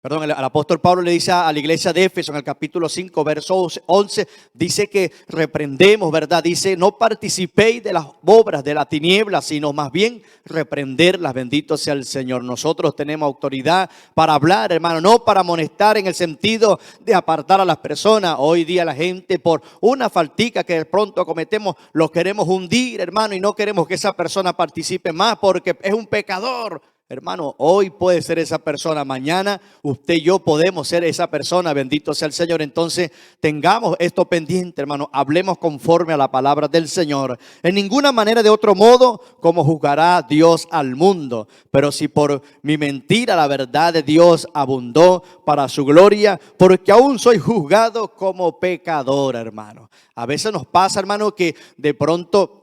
el apóstol Pablo le dice a la iglesia de Éfeso en el capítulo 5, verso 11, dice que reprendemos, ¿verdad? Dice: no participéis de las obras de la tiniebla, sino más bien reprenderlas. Bendito sea el Señor. Nosotros tenemos autoridad para hablar, hermano, no para amonestar en el sentido de apartar a las personas. Hoy día la gente, por una faltica que de pronto cometemos, lo queremos hundir, hermano, y no queremos que esa persona participe más porque es un pecador. Hermano, hoy puede ser esa persona, mañana usted y yo podemos ser esa persona, bendito sea el Señor. Entonces tengamos esto pendiente, hermano, hablemos conforme a la palabra del Señor. En ninguna manera de otro modo como juzgará Dios al mundo, pero si por mi mentira la verdad de Dios abundó para su gloria, porque aún soy juzgado como pecador, hermano. A veces nos pasa, hermano, que de pronto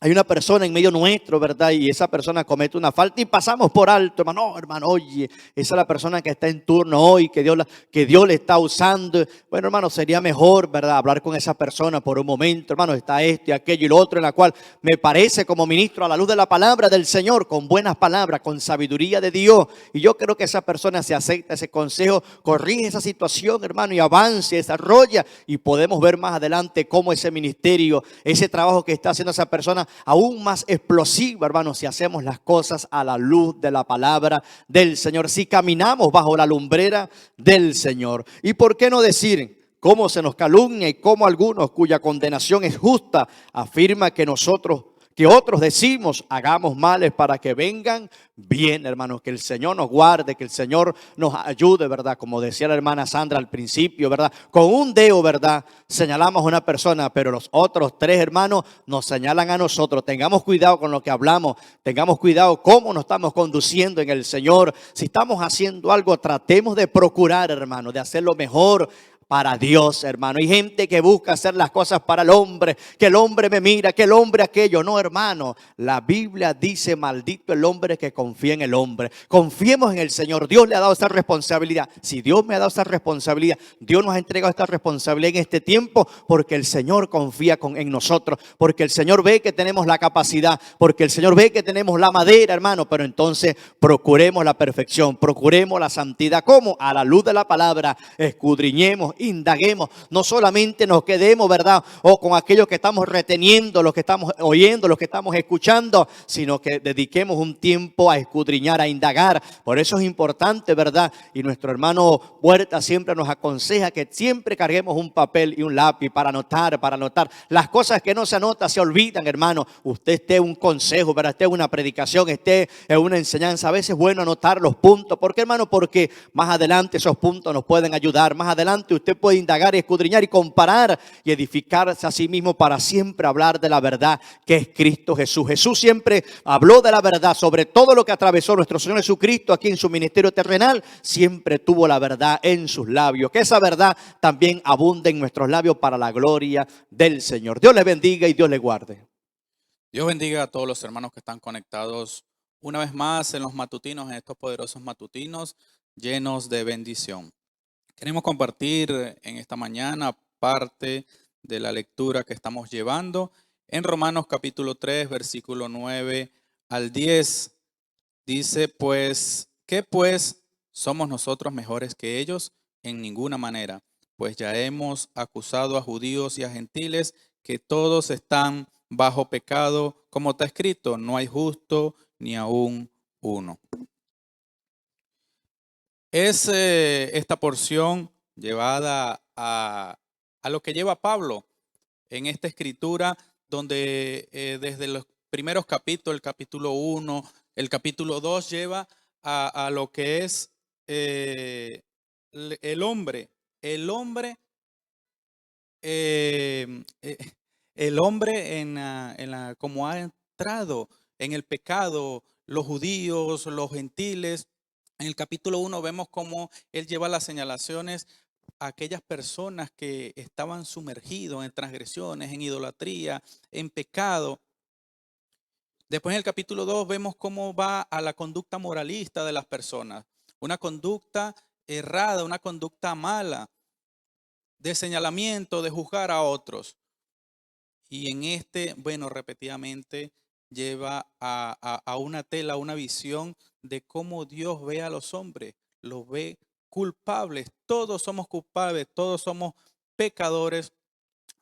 hay una persona en medio nuestro, ¿verdad? Y esa persona comete una falta y pasamos por alto, hermano. No, hermano, oye, esa es la persona que está en turno hoy, que Dios le está usando. Bueno, hermano, sería mejor, ¿verdad? Hablar con esa persona por un momento, hermano. Está esto y aquello y lo otro, en la cual me parece como ministro a la luz de la palabra del Señor, con buenas palabras, con sabiduría de Dios. Y yo creo que esa persona se acepta ese consejo, corrige esa situación, hermano, y avance, desarrolla. Y podemos ver más adelante cómo ese ministerio, ese trabajo que está haciendo esa persona, aún más explosivo, hermano, si hacemos las cosas a la luz de la palabra del Señor, si caminamos bajo la lumbrera del Señor. ¿Y por qué no decir cómo se nos calumnia y cómo algunos cuya condenación es justa afirma que otros decimos hagamos males para que vengan bien, hermanos? Que el Señor nos guarde, que el Señor nos ayude, ¿verdad? Como decía la hermana Sandra al principio, ¿verdad? Con un dedo, ¿verdad? Señalamos a una persona, pero los otros tres hermanos nos señalan a nosotros. Tengamos cuidado con lo que hablamos, tengamos cuidado cómo nos estamos conduciendo en el Señor. Si estamos haciendo algo, tratemos de procurar, hermano, de hacerlo mejor para Dios, hermano. Hay gente que busca hacer las cosas para el hombre, que el hombre me mira, que el hombre aquello. No, hermano, la Biblia dice: maldito el hombre que confía en el hombre. Confiemos en el Señor. Dios le ha dado esa responsabilidad. Si Dios me ha dado esa responsabilidad, Dios nos ha entregado esta responsabilidad en este tiempo, porque el Señor confía en nosotros, porque el Señor ve que tenemos la capacidad, porque el Señor ve que tenemos la madera, hermano. Pero entonces procuremos la perfección, procuremos la santidad. ¿Cómo? A la luz de la palabra, escudriñemos, indaguemos, no solamente nos quedemos, ¿verdad?, o con aquellos que estamos reteniendo, los que estamos oyendo, los que estamos escuchando, sino que dediquemos un tiempo a escudriñar, a indagar. Por eso es importante, ¿verdad? Y nuestro hermano Huerta siempre nos aconseja que siempre carguemos un papel y un lápiz para anotar. Las cosas que no se anotan se olvidan, hermano. Usted esté en un consejo, ¿verdad?, esté en una predicación, esté en una enseñanza, a veces es bueno anotar los puntos. ¿Por qué, hermano? Porque más adelante esos puntos nos pueden ayudar. Más adelante usted puede indagar y escudriñar y comparar y edificarse a sí mismo para siempre hablar de la verdad, que es Cristo Jesús. Jesús siempre habló de la verdad. Sobre todo lo que atravesó nuestro Señor Jesucristo aquí en su ministerio terrenal, siempre tuvo la verdad en sus labios. Que esa verdad también abunde en nuestros labios para la gloria del Señor. Dios les bendiga y Dios les guarde. Dios bendiga a todos los hermanos que están conectados una vez más en los matutinos, en estos poderosos matutinos llenos de bendición. Queremos compartir en esta mañana parte de la lectura que estamos llevando en Romanos capítulo 3, versículo 9 al 10. Dice: ¿qué pues? ¿Somos nosotros mejores que ellos? En ninguna manera, pues ya hemos acusado a judíos y a gentiles que todos están bajo pecado, como está escrito: no hay justo ni aún uno. Es esta porción llevada a lo que lleva Pablo en esta escritura, donde desde los primeros capítulos, el capítulo 1, el capítulo 2, lleva a lo que es el hombre. El hombre como ha entrado en el pecado, los judíos, los gentiles. En el capítulo 1 vemos cómo él lleva las señalaciones a aquellas personas que estaban sumergidos en transgresiones, en idolatría, en pecado. Después en el capítulo 2 vemos cómo va a la conducta moralista de las personas. Una conducta errada, una conducta mala, de señalamiento, de juzgar a otros. Y en repetidamente lleva a una tela, a una visión de cómo Dios ve a los hombres. Los ve culpables. Todos somos culpables, todos somos pecadores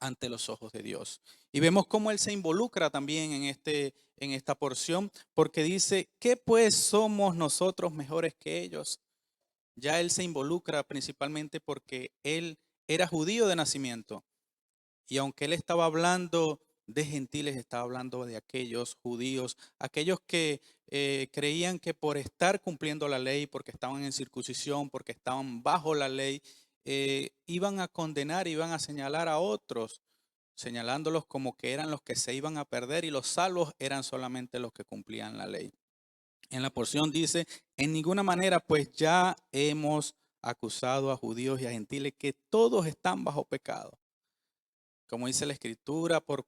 ante los ojos de Dios. Y vemos cómo Él se involucra también en esta porción, porque dice: ¿qué pues somos nosotros mejores que ellos? Ya Él se involucra principalmente porque Él era judío de nacimiento. Y aunque Él estaba hablando de gentiles, estaba hablando de aquellos judíos, aquellos que creían que por estar cumpliendo la ley, porque estaban en circuncisión, porque estaban bajo la ley, iban a condenar, iban a señalar a otros, señalándolos como que eran los que se iban a perder y los salvos eran solamente los que cumplían la ley. En la porción dice: en ninguna manera, pues ya hemos acusado a judíos y a gentiles que todos están bajo pecado. Como dice la Escritura, por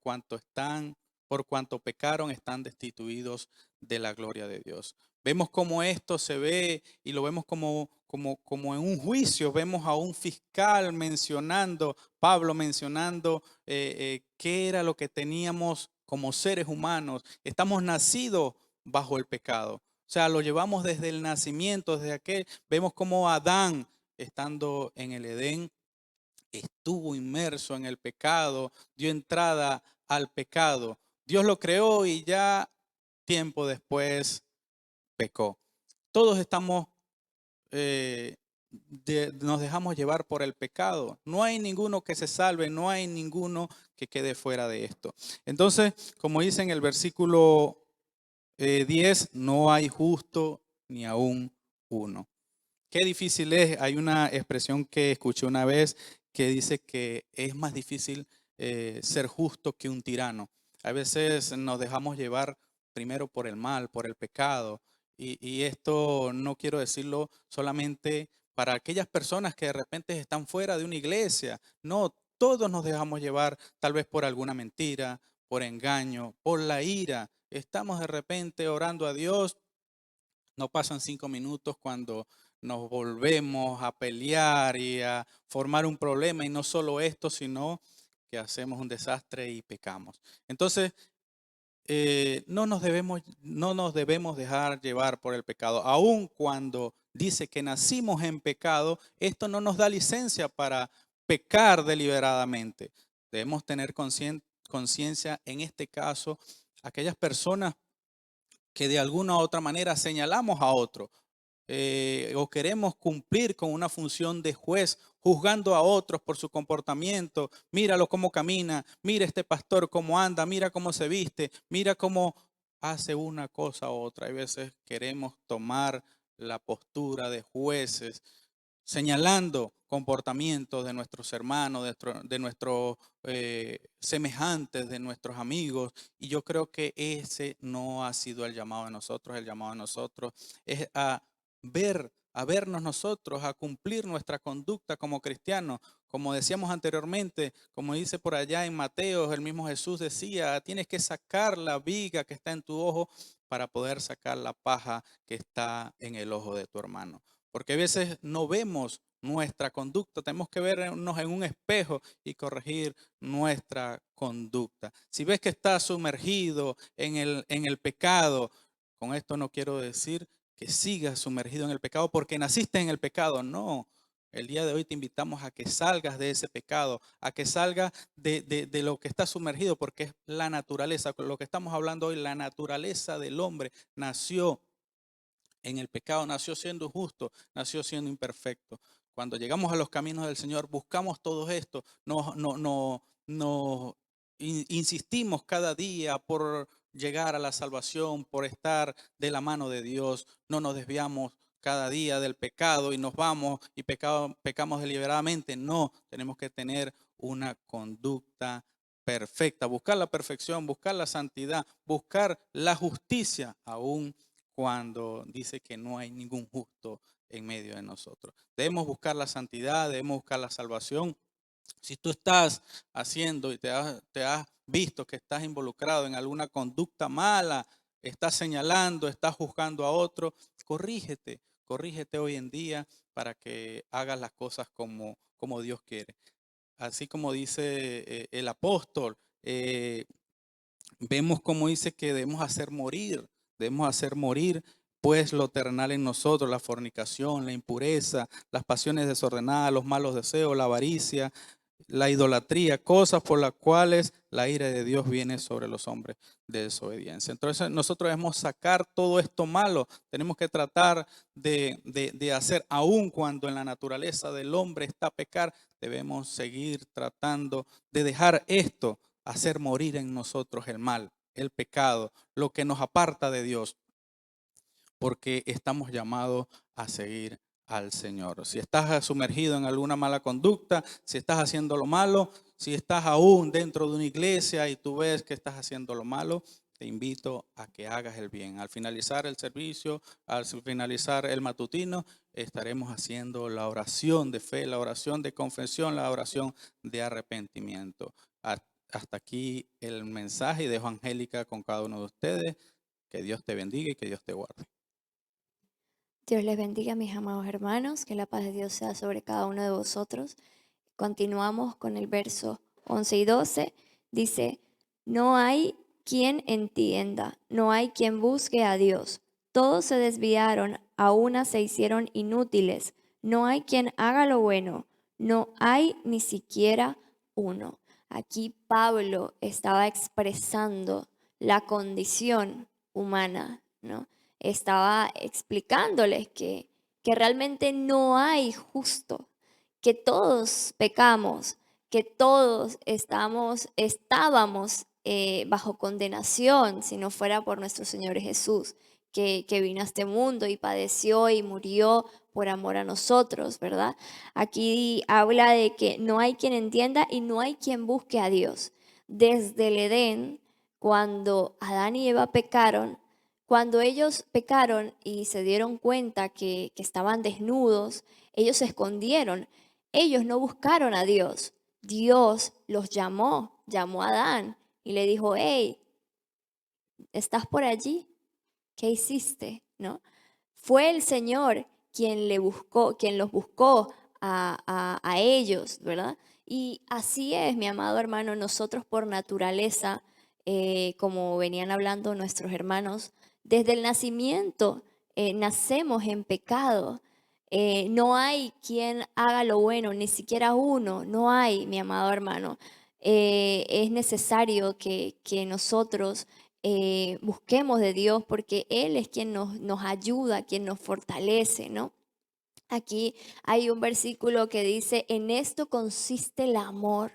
por cuanto pecaron, están destituidos de la gloria de Dios. Vemos cómo esto se ve y lo vemos como en un juicio. Vemos a un fiscal mencionando, Pablo mencionando qué era lo que teníamos como seres humanos. Estamos nacidos bajo el pecado. O sea, lo llevamos desde el nacimiento, desde aquel. Vemos cómo Adán, estando en el Edén, estuvo inmerso en el pecado, dio entrada al pecado. Dios lo creó y ya tiempo después pecó. Todos estamos, nos dejamos llevar por el pecado. No hay ninguno que se salve, no hay ninguno que quede fuera de esto. Entonces, como dice en el versículo 10, no hay justo ni aún uno. Qué difícil es. Hay una expresión que escuché una vez que dice que es más difícil ser justo que un tirano. A veces nos dejamos llevar primero por el mal, por el pecado. Y esto no quiero decirlo solamente para aquellas personas que de repente están fuera de una iglesia. No, todos nos dejamos llevar tal vez por alguna mentira, por engaño, por la ira. Estamos de repente orando a Dios. No pasan 5 minutos cuando nos volvemos a pelear y a formar un problema. Y no solo esto, sino que hacemos un desastre y pecamos. Entonces, no nos debemos dejar llevar por el pecado. Aun cuando dice que nacimos en pecado, esto no nos da licencia para pecar deliberadamente. Debemos tener conciencia en este caso, aquellas personas que de alguna u otra manera señalamos a otro o queremos cumplir con una función de juez, juzgando a otros por su comportamiento. Míralo cómo camina, mira este pastor cómo anda, mira cómo se viste, mira cómo hace una cosa u otra. Hay veces queremos tomar la postura de jueces, señalando comportamientos de nuestros hermanos, de nuestros semejantes, de nuestros amigos. Y yo creo que ese no ha sido el llamado de nosotros. El llamado de nosotros es a vernos nosotros, a cumplir nuestra conducta como cristianos. Como decíamos anteriormente, como dice por allá en Mateo, el mismo Jesús decía, tienes que sacar la viga que está en tu ojo para poder sacar la paja que está en el ojo de tu hermano. Porque a veces no vemos nuestra conducta, tenemos que vernos en un espejo y corregir nuestra conducta. Si ves que estás sumergido en el pecado, con esto no quiero decir que sigas sumergido en el pecado porque naciste en el pecado, no. El día de hoy te invitamos a que salgas de ese pecado, a que salgas de lo que está sumergido, porque es la naturaleza. Lo que estamos hablando hoy, la naturaleza del hombre nació en el pecado, nació siendo justo, nació siendo imperfecto. Cuando llegamos a los caminos del Señor, buscamos todo esto, insistimos cada día por llegar a la salvación, por estar de la mano de Dios, no nos desviamos cada día del pecado y nos vamos y pecamos deliberadamente. No, tenemos que tener una conducta perfecta, buscar la perfección, buscar la santidad, buscar la justicia, aún cuando dice que no hay ningún justo en medio de nosotros. Debemos buscar la santidad, debemos buscar la salvación. Si tú estás haciendo y te has visto que estás involucrado en alguna conducta mala, estás señalando, estás juzgando a otro, corrígete hoy en día para que hagas las cosas como Dios quiere. Así como dice el apóstol, vemos como dice que debemos hacer morir pues lo terrenal en nosotros, la fornicación, la impureza, las pasiones desordenadas, los malos deseos, la avaricia, la idolatría, cosas por las cuales la ira de Dios viene sobre los hombres de desobediencia. Entonces nosotros debemos sacar todo esto malo, tenemos que tratar de hacer, aun cuando en la naturaleza del hombre está pecar, debemos seguir tratando de dejar esto, hacer morir en nosotros el mal, el pecado, lo que nos aparta de Dios, porque estamos llamados a seguir al Señor. Si estás sumergido en alguna mala conducta, si estás haciendo lo malo, si estás aún dentro de una iglesia y tú ves que estás haciendo lo malo, te invito a que hagas el bien. Al finalizar el servicio, al finalizar el matutino, estaremos haciendo la oración de fe, la oración de confesión, la oración de arrepentimiento. hasta aquí el mensaje y dejo a Angélica con cada uno de ustedes. Que Dios te bendiga y que Dios te guarde. Dios les bendiga, mis amados hermanos, que la paz de Dios sea sobre cada uno de vosotros. Continuamos con el verso 11 y 12. Dice, no hay quien entienda, no hay quien busque a Dios. Todos se desviaron, a una se hicieron inútiles. No hay quien haga lo bueno, no hay ni siquiera uno. Aquí Pablo estaba expresando la condición humana, ¿no? Estaba explicándoles que realmente no hay justo, que todos pecamos, que todos estábamos bajo condenación si no fuera por nuestro Señor Jesús, que vino a este mundo y padeció y murió por amor a nosotros, ¿verdad? Aquí habla de que no hay quien entienda y no hay quien busque a Dios. Desde el Edén, cuando Adán y Eva pecaron, cuando ellos pecaron y se dieron cuenta que estaban desnudos, ellos se escondieron. Ellos no buscaron a Dios. Dios los llamó a Adán y le dijo, hey, ¿estás por allí? ¿Qué hiciste? ¿No? Fue el Señor quien los buscó a ellos, ¿verdad? Y así es, mi amado hermano, nosotros por naturaleza, como venían hablando nuestros hermanos, desde el nacimiento nacemos en pecado. No hay quien haga lo bueno, ni siquiera uno, no hay, mi amado hermano. Es necesario que nosotros busquemos de Dios porque Él es quien nos ayuda, quien nos fortalece, ¿no? Aquí hay un versículo que dice, en esto consiste el amor,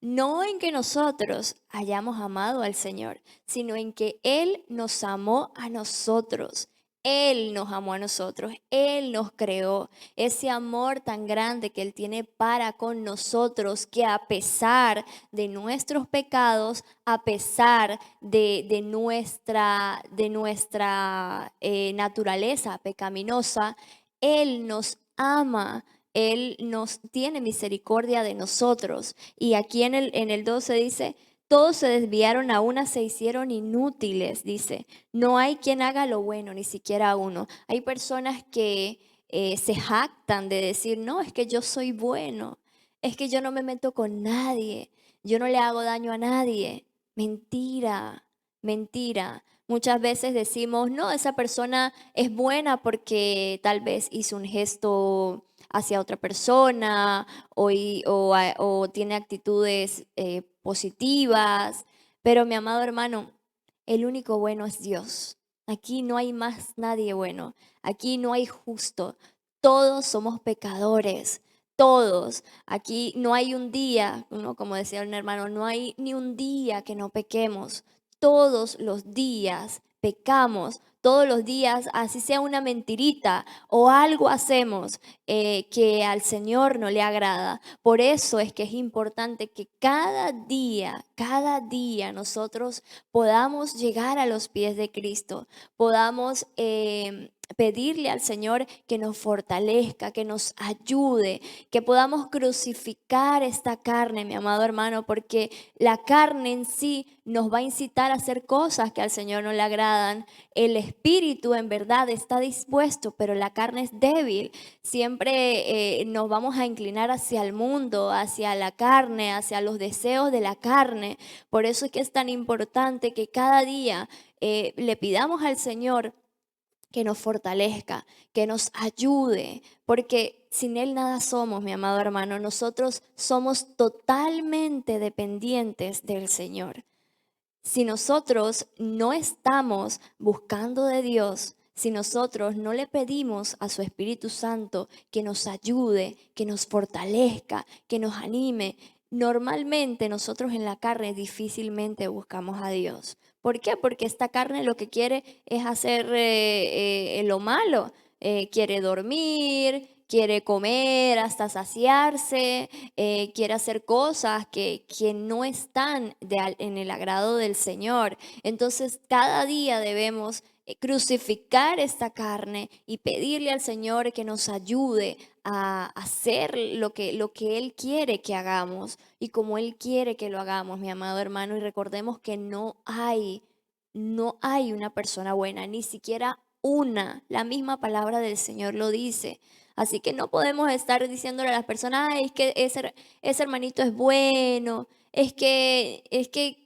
no en que nosotros hayamos amado al Señor, sino en que Él nos amó a nosotros. Él nos amó a nosotros, Él nos creó, ese amor tan grande que Él tiene para con nosotros, que a pesar de nuestros pecados, a pesar de nuestra naturaleza pecaminosa, Él nos ama, Él nos tiene misericordia de nosotros. Y aquí en el 12 dice, todos se desviaron, a una se hicieron inútiles, dice. No hay quien haga lo bueno, ni siquiera uno. Hay personas que se jactan de decir, no, es que yo soy bueno, es que yo no me meto con nadie, yo no le hago daño a nadie. Mentira, mentira. Muchas veces decimos, no, esa persona es buena porque tal vez hizo un gesto hacia otra persona o tiene actitudes positivas. Pero mi amado hermano, el único bueno es Dios. Aquí no hay más nadie bueno. Aquí no hay justo. Todos somos pecadores. Todos. Aquí no hay un día, ¿no? Como decía un hermano, no hay ni un día que no pequemos. Todos los días pecamos, todos los días, así sea una mentirita o algo hacemos que al Señor no le agrada. Por eso es que es importante que cada día nosotros podamos llegar a los pies de Cristo, podamos pedirle al Señor que nos fortalezca, que nos ayude, que podamos crucificar esta carne, mi amado hermano, porque la carne en sí nos va a incitar a hacer cosas que al Señor no le agradan. El espíritu en verdad está dispuesto, pero la carne es débil. Siempre nos vamos a inclinar hacia el mundo, hacia la carne, hacia los deseos de la carne. Por eso es que es tan importante que cada día le pidamos al Señor que nos fortalezca, que nos ayude, porque sin Él nada somos, mi amado hermano. Nosotros somos totalmente dependientes del Señor. Si nosotros no estamos buscando de Dios, si nosotros no le pedimos a su Espíritu Santo que nos ayude, que nos fortalezca, que nos anime, normalmente nosotros en la carne difícilmente buscamos a Dios. ¿Por qué? Porque esta carne lo que quiere es hacer lo malo. Quiere dormir, quiere comer hasta saciarse, quiere hacer cosas que no están en el agrado del Señor. Entonces, cada día debemos crucificar esta carne y pedirle al Señor que nos ayude a hacer lo que Él quiere que hagamos y como Él quiere que lo hagamos, mi amado hermano. Y recordemos que no hay una persona buena, ni siquiera una. La misma palabra del Señor lo dice. Así que no podemos estar diciéndole a las personas, "Ay, es que ese hermanito es bueno, es que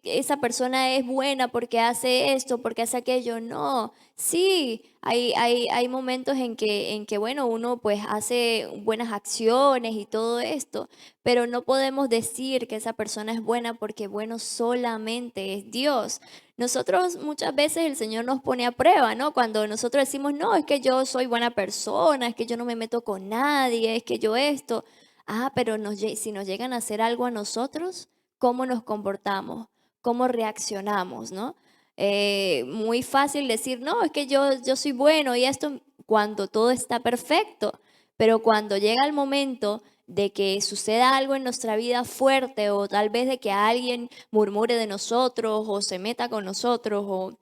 esa persona es buena porque hace esto, porque hace aquello". No, sí, hay momentos en que, bueno, uno pues hace buenas acciones y todo esto, pero no podemos decir que esa persona es buena porque bueno solamente es Dios. Nosotros muchas veces el Señor nos pone a prueba, ¿no? Cuando nosotros decimos, no, es que yo soy buena persona, es que yo no me meto con nadie, es que yo esto. Ah, pero si nos llegan a hacer algo a nosotros, ¿cómo nos comportamos? ¿Cómo reaccionamos, no? Muy fácil decir, no, es que yo soy bueno y esto cuando todo está perfecto, pero cuando llega el momento de que suceda algo en nuestra vida fuerte o tal vez de que alguien murmure de nosotros o se meta con nosotros o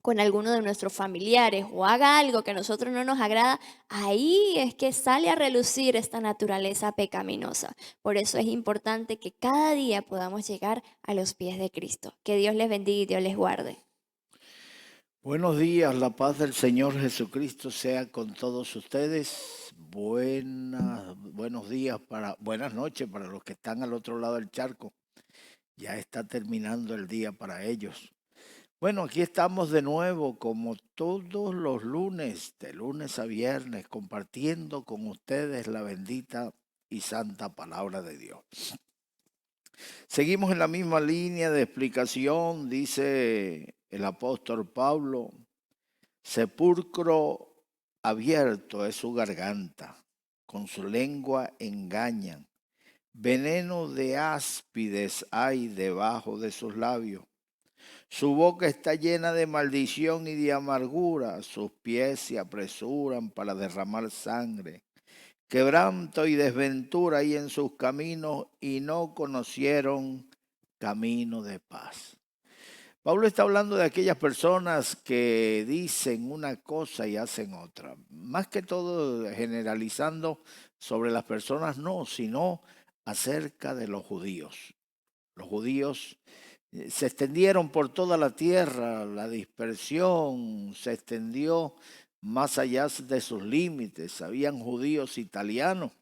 con alguno de nuestros familiares o haga algo que a nosotros no nos agrada, ahí es que sale a relucir esta naturaleza pecaminosa. Por eso es importante que cada día podamos llegar a los pies de Cristo. Que Dios les bendiga y Dios les guarde. Buenos días, la paz del Señor Jesucristo sea con todos ustedes. Buenos días buenas noches para los que están al otro lado del charco. Ya está terminando el día para ellos. Bueno, aquí estamos de nuevo como todos los lunes, de lunes a viernes, compartiendo con ustedes la bendita y santa palabra de Dios. Seguimos en la misma línea de explicación, dice el apóstol Pablo, sepulcro abierto es su garganta, con su lengua engañan, veneno de áspides hay debajo de sus labios. Su boca está llena de maldición y de amargura, sus pies se apresuran para derramar sangre. Quebranto y desventura hay en sus caminos y no conocieron camino de paz. Pablo está hablando de aquellas personas que dicen una cosa y hacen otra. Más que todo generalizando sobre las personas, no, sino acerca de los judíos. Los judíos se extendieron por toda la tierra, la dispersión se extendió más allá de sus límites. Habían judíos italianos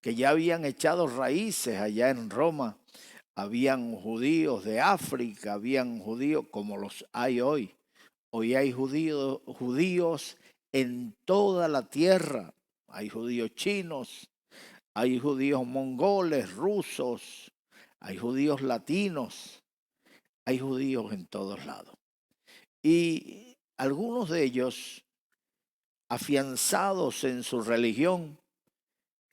que ya habían echado raíces allá en Roma. Habían judíos de África, habían judíos como los hay hoy. Hoy hay judíos en toda la tierra. Hay judíos chinos, hay judíos mongoles, rusos, hay judíos latinos. Hay judíos en todos lados. Y algunos de ellos, afianzados en su religión,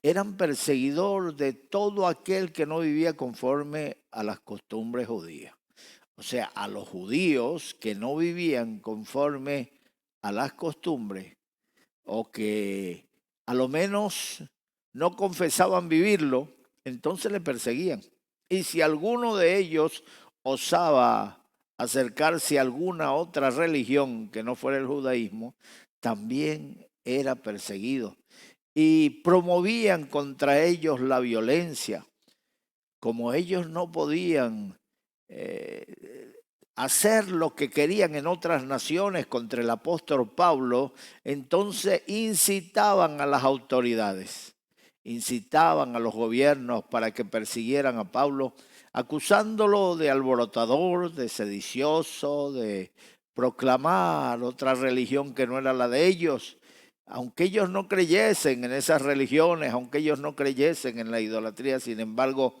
eran perseguidores de todo aquel que no vivía conforme a las costumbres judías. O sea, a los judíos que no vivían conforme a las costumbres o que a lo menos no confesaban vivirlo, entonces le perseguían. Y si alguno de ellos osaba acercarse a alguna otra religión que no fuera el judaísmo, también era perseguido. Y promovían contra ellos la violencia. Como ellos no podían hacer lo que querían en otras naciones contra el apóstol Pablo, entonces incitaban a las autoridades, incitaban a los gobiernos para que persiguieran a Pablo, acusándolo de alborotador, de sedicioso, de proclamar otra religión que no era la de ellos. Aunque ellos no creyesen en esas religiones, aunque ellos no creyesen en la idolatría, sin embargo,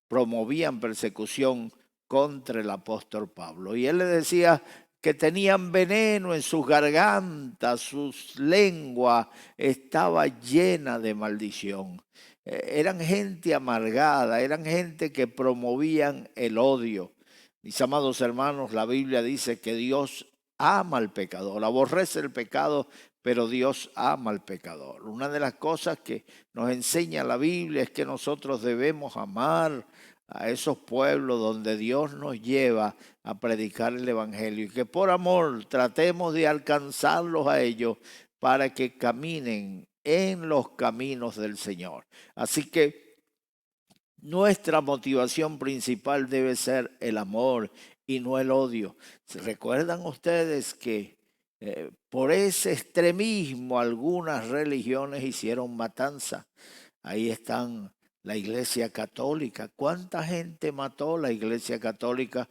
promovían persecución contra el apóstol Pablo. Y él le decía que tenían veneno en sus gargantas, sus lenguas estaba llena de maldición. Eran gente amargada, eran gente que promovían el odio. Mis amados hermanos, la Biblia dice que Dios ama al pecador, aborrece el pecado, pero Dios ama al pecador. Una de las cosas que nos enseña la Biblia es que nosotros debemos amar a esos pueblos donde Dios nos lleva a predicar el Evangelio y que por amor tratemos de alcanzarlos a ellos para que caminen en los caminos del Señor. Así que nuestra motivación principal debe ser el amor y no el odio. ¿Recuerdan ustedes que por ese extremismo algunas religiones hicieron matanza? Ahí están la Iglesia Católica. ¿Cuánta gente mató la Iglesia Católica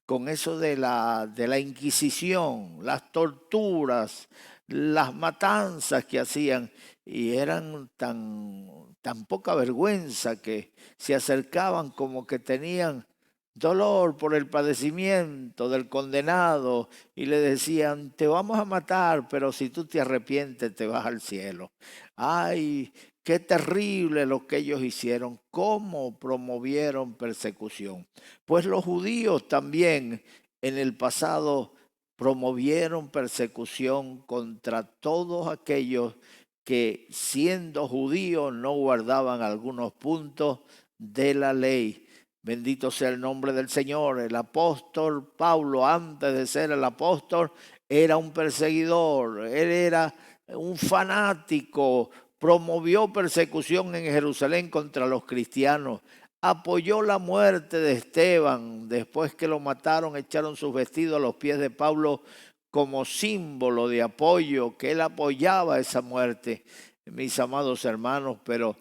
con eso de la Inquisición, las torturas, las matanzas que hacían? Y eran tan poca vergüenza que se acercaban como que tenían dolor por el padecimiento del condenado y le decían, te vamos a matar, pero si tú te arrepientes te vas al cielo. Ay, qué terrible lo que ellos hicieron, cómo promovieron persecución. Pues los judíos también en el pasado promovieron persecución contra todos aquellos que siendo judíos no guardaban algunos puntos de la ley. Bendito sea el nombre del Señor. El apóstol Pablo, antes de ser el apóstol, era un perseguidor, él era un fanático, promovió persecución en Jerusalén contra los cristianos, apoyó la muerte de Esteban. Después que lo mataron, echaron sus vestidos a los pies de Pablo como símbolo de apoyo, que él apoyaba esa muerte, mis amados hermanos. Pero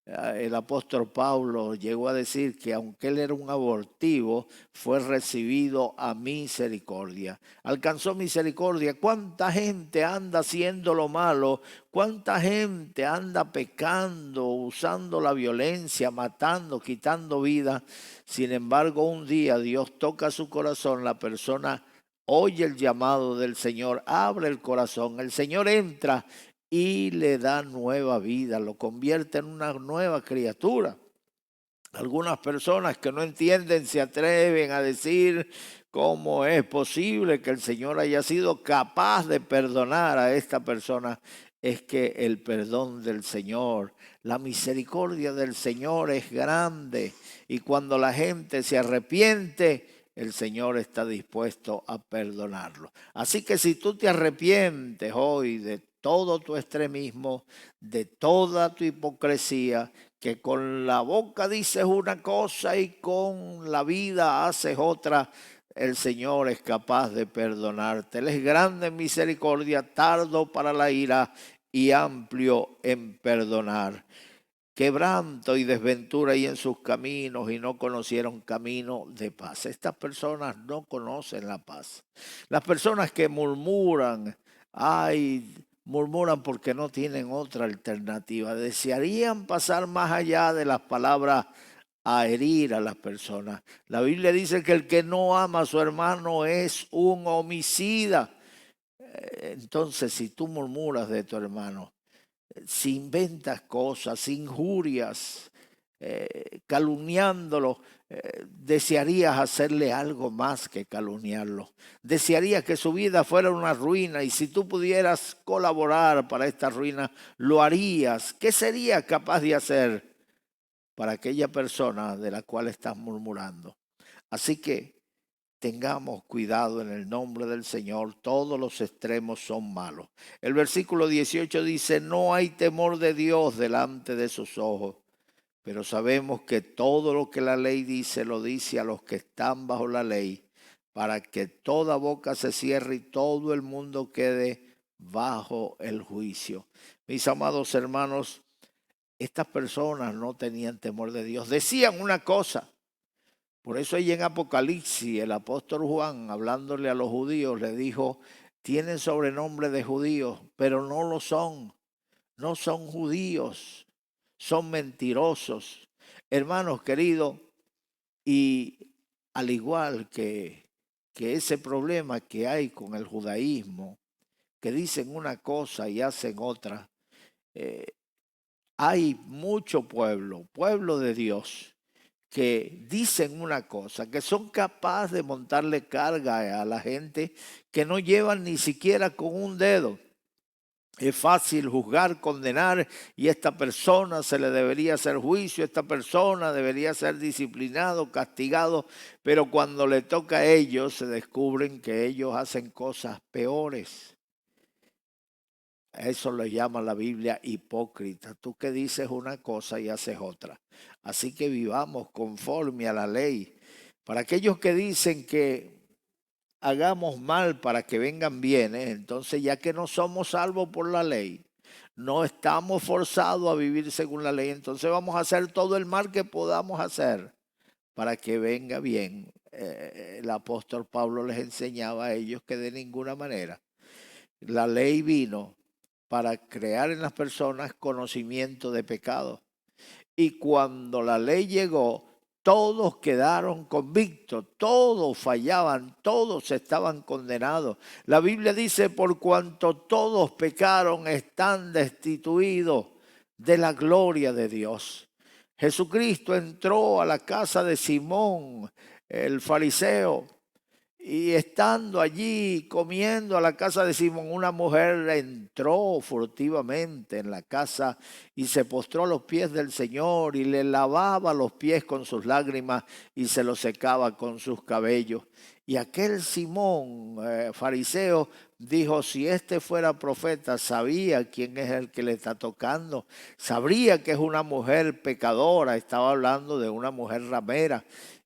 el apóstol Pablo llegó a decir que aunque él era un abortivo, fue recibido a misericordia. Alcanzó misericordia. ¿Cuánta gente anda haciendo lo malo? ¿Cuánta gente anda pecando, usando la violencia, matando, quitando vida? Sin embargo, un día Dios toca su corazón, la persona oye el llamado del Señor, abre el corazón, el Señor entra y le da nueva vida, lo convierte en una nueva criatura. Algunas personas que no entienden se atreven a decir cómo es posible que el Señor haya sido capaz de perdonar a esta persona. Es que el perdón del Señor, la misericordia del Señor es grande, y cuando la gente se arrepiente, el Señor está dispuesto a perdonarlo. Así que si tú te arrepientes hoy de todo tu extremismo, de toda tu hipocresía, que con la boca dices una cosa y con la vida haces otra, el Señor es capaz de perdonarte. Él es grande en misericordia, tardo para la ira y amplio en perdonar. Quebranto y desventura hay en sus caminos y no conocieron camino de paz. Estas personas no conocen la paz. Las personas que murmuran, murmuran porque no tienen otra alternativa. Desearían pasar más allá de las palabras a herir a las personas. La Biblia dice que el que no ama a su hermano es un homicida. Entonces, si tú murmuras de tu hermano, si inventas cosas, si injurias, calumniándolo, desearías hacerle algo más que calumniarlo. Desearías que su vida fuera una ruina, y si tú pudieras colaborar para esta ruina, lo harías. ¿Qué serías capaz de hacer para aquella persona de la cual estás murmurando? Así que tengamos cuidado en el nombre del Señor, todos los extremos son malos. El versículo 18 dice, no hay temor de Dios delante de sus ojos, pero sabemos que todo lo que la ley dice, lo dice a los que están bajo la ley, para que toda boca se cierre y todo el mundo quede bajo el juicio. Mis amados hermanos, estas personas no tenían temor de Dios, decían una cosa. Por eso ahí en Apocalipsis el apóstol Juan, hablándole a los judíos, le dijo, tienen sobrenombre de judíos, pero no lo son. No son judíos, son mentirosos. Hermanos queridos, y al igual que ese problema que hay con el judaísmo, que dicen una cosa y hacen otra, hay mucho pueblo de Dios, que dicen una cosa, que son capaces de montarle carga a la gente, que no llevan ni siquiera con un dedo. Es fácil juzgar, condenar, y esta persona se le debería hacer juicio, esta persona debería ser disciplinado, castigado, pero cuando le toca a ellos se descubren que ellos hacen cosas peores. A eso le llama la Biblia hipócrita. Tú que dices una cosa y haces otra. Así que vivamos conforme a la ley. Para aquellos que dicen que hagamos mal para que vengan bienes, entonces ya que no somos salvos por la ley, no estamos forzados a vivir según la ley, entonces vamos a hacer todo el mal que podamos hacer para que venga bien. El apóstol Pablo les enseñaba a ellos que de ninguna manera la ley vino para crear en las personas conocimiento de pecado. Y cuando la ley llegó, todos quedaron convictos, todos fallaban, todos estaban condenados. La Biblia dice, por cuanto todos pecaron, están destituidos de la gloria de Dios. Jesucristo entró a la casa de Simón, el fariseo, y estando allí comiendo a la casa de Simón, una mujer entró furtivamente en la casa y se postró a los pies del Señor y le lavaba los pies con sus lágrimas y se los secaba con sus cabellos. Y aquel Simón, fariseo, dijo, si este fuera profeta, sabía quién es el que le está tocando, sabría que es una mujer pecadora, estaba hablando de una mujer ramera.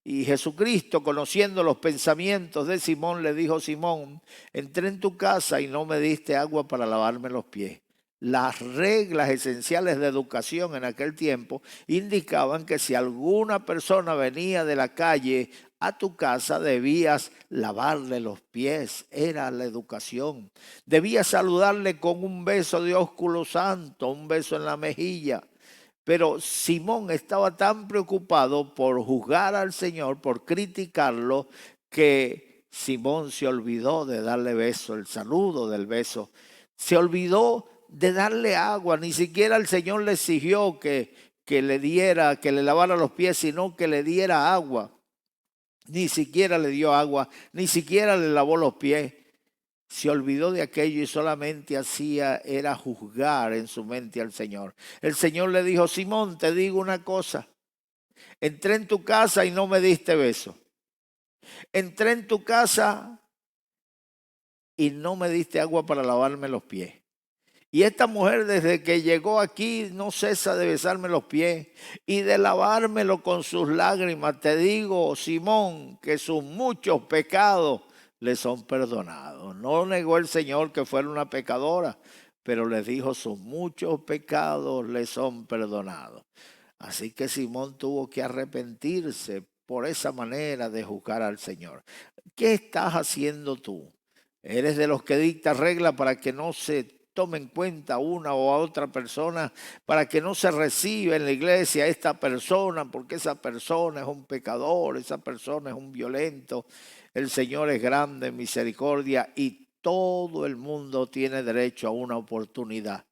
Y Jesucristo, conociendo los pensamientos de Simón, le dijo, Simón, entré en tu casa y no me diste agua para lavarme los pies. Las reglas esenciales de educación en aquel tiempo indicaban que si alguna persona venía de la calle a tu casa, debías lavarle los pies. Era la educación. Debías saludarle con un beso de ósculo santo, un beso en la mejilla. Pero Simón estaba tan preocupado por juzgar al Señor, por criticarlo, que Simón se olvidó de darle beso, el saludo del beso. Se olvidó de darle agua. Ni siquiera el Señor le exigió que le lavara los pies, sino que le diera agua. Ni siquiera le dio agua, ni siquiera le lavó los pies. Se olvidó de aquello y solamente hacía era juzgar en su mente al Señor. El Señor le dijo, Simón, te digo una cosa. Entré en tu casa y no me diste beso. Entré en tu casa y no me diste agua para lavarme los pies. Y esta mujer desde que llegó aquí no cesa de besarme los pies y de lavármelo con sus lágrimas. Te digo, Simón, que sus muchos pecados le son perdonados. No negó el Señor que fuera una pecadora, pero le dijo, sus muchos pecados le son perdonados. Así que Simón tuvo que arrepentirse por esa manera de juzgar al Señor. ¿Qué estás haciendo tú? ¿Eres de los que dicta reglas para que no se tome en cuenta una o a otra persona, para que no se reciba en la iglesia esta persona, porque esa persona es un pecador, esa persona es un violento? El Señor es grande en misericordia y todo el mundo tiene derecho a una oportunidad.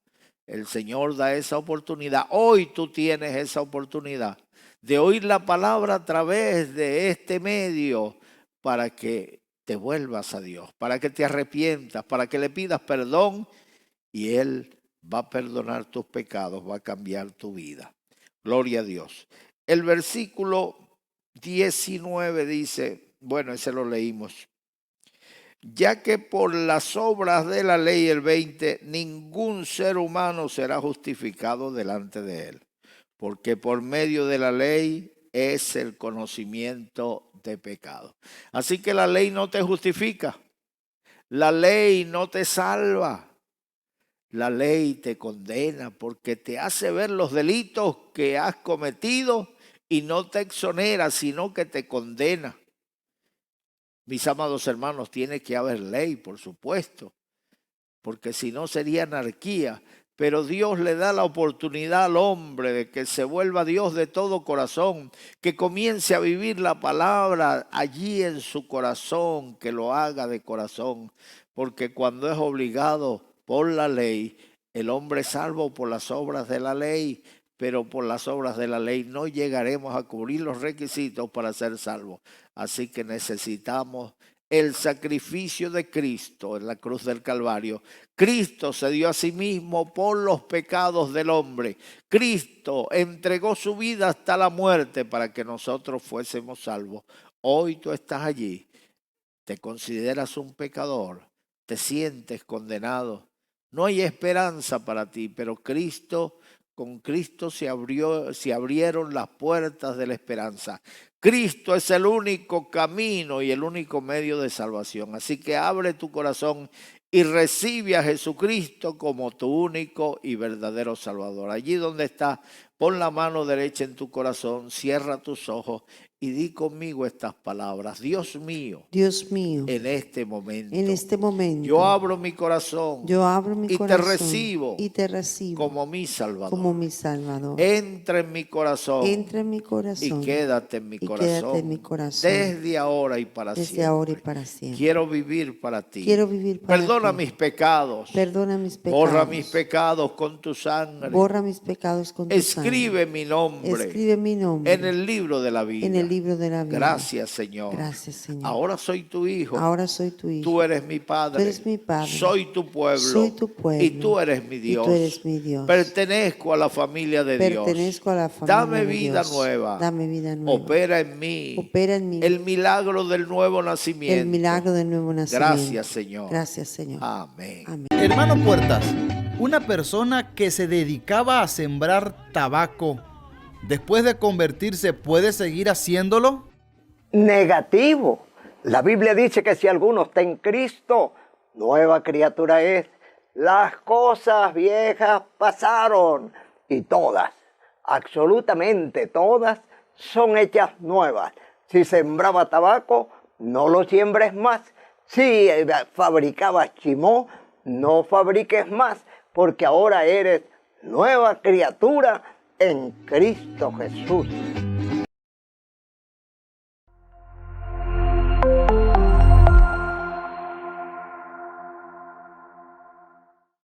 El Señor da esa oportunidad. Hoy tú tienes esa oportunidad de oír la palabra a través de este medio para que te vuelvas a Dios, para que te arrepientas, para que le pidas perdón y Él va a perdonar tus pecados, va a cambiar tu vida. Gloria a Dios. El versículo 19 dice, bueno, ese lo leímos. Ya que por las obras de la ley, el 20, ningún ser humano será justificado delante de Él, porque por medio de la ley es el conocimiento de pecado. Así que la ley no te justifica, la ley no te salva. La ley te condena porque te hace ver los delitos que has cometido y no te exonera, sino que te condena. Mis amados hermanos, tiene que haber ley, por supuesto, porque si no sería anarquía. Pero Dios le da la oportunidad al hombre de que se vuelva Dios de todo corazón, que comience a vivir la palabra allí en su corazón, que lo haga de corazón, porque cuando es obligado por la ley, el hombre es salvo por las obras de la ley, pero por las obras de la ley no llegaremos a cubrir los requisitos para ser salvos. Así que necesitamos el sacrificio de Cristo en la cruz del Calvario. Cristo se dio a sí mismo por los pecados del hombre. Cristo entregó su vida hasta la muerte para que nosotros fuésemos salvos. Hoy tú estás allí, te consideras un pecador, te sientes condenado. No hay esperanza para ti, pero con Cristo se abrieron las puertas de la esperanza. Cristo es el único camino y el único medio de salvación. Así que abre tu corazón y recibe a Jesucristo como tu único y verdadero Salvador. Allí donde estás, pon la mano derecha en tu corazón, cierra tus ojos y di conmigo estas palabras. Dios mío, en este momento, yo abro mi corazón, y te recibo como mi Salvador. Entra en mi corazón, y quédate en mi corazón, desde ahora y para siempre. Quiero vivir para ti. Perdona mis pecados. Borra mis pecados con tu sangre. Escribe mi nombre en el libro de la vida. Gracias, Señor. Ahora soy tu hijo. Tú eres mi padre. Soy tu pueblo. Y tú eres mi Dios. Pertenezco a la familia de Dios. Dame vida nueva. Opera en mí el milagro del nuevo nacimiento. Gracias, Señor. Amén. Hermano Puertas, una persona que se dedicaba a sembrar tabaco, después de convertirse, ¿puede seguir haciéndolo? Negativo. La Biblia dice que si alguno está en Cristo, nueva criatura es. Las cosas viejas pasaron y todas, absolutamente todas, son hechas nuevas. Si sembraba tabaco, no lo siembres más. Si fabricabas chimó, no fabriques más, porque ahora eres nueva criatura en Cristo Jesús.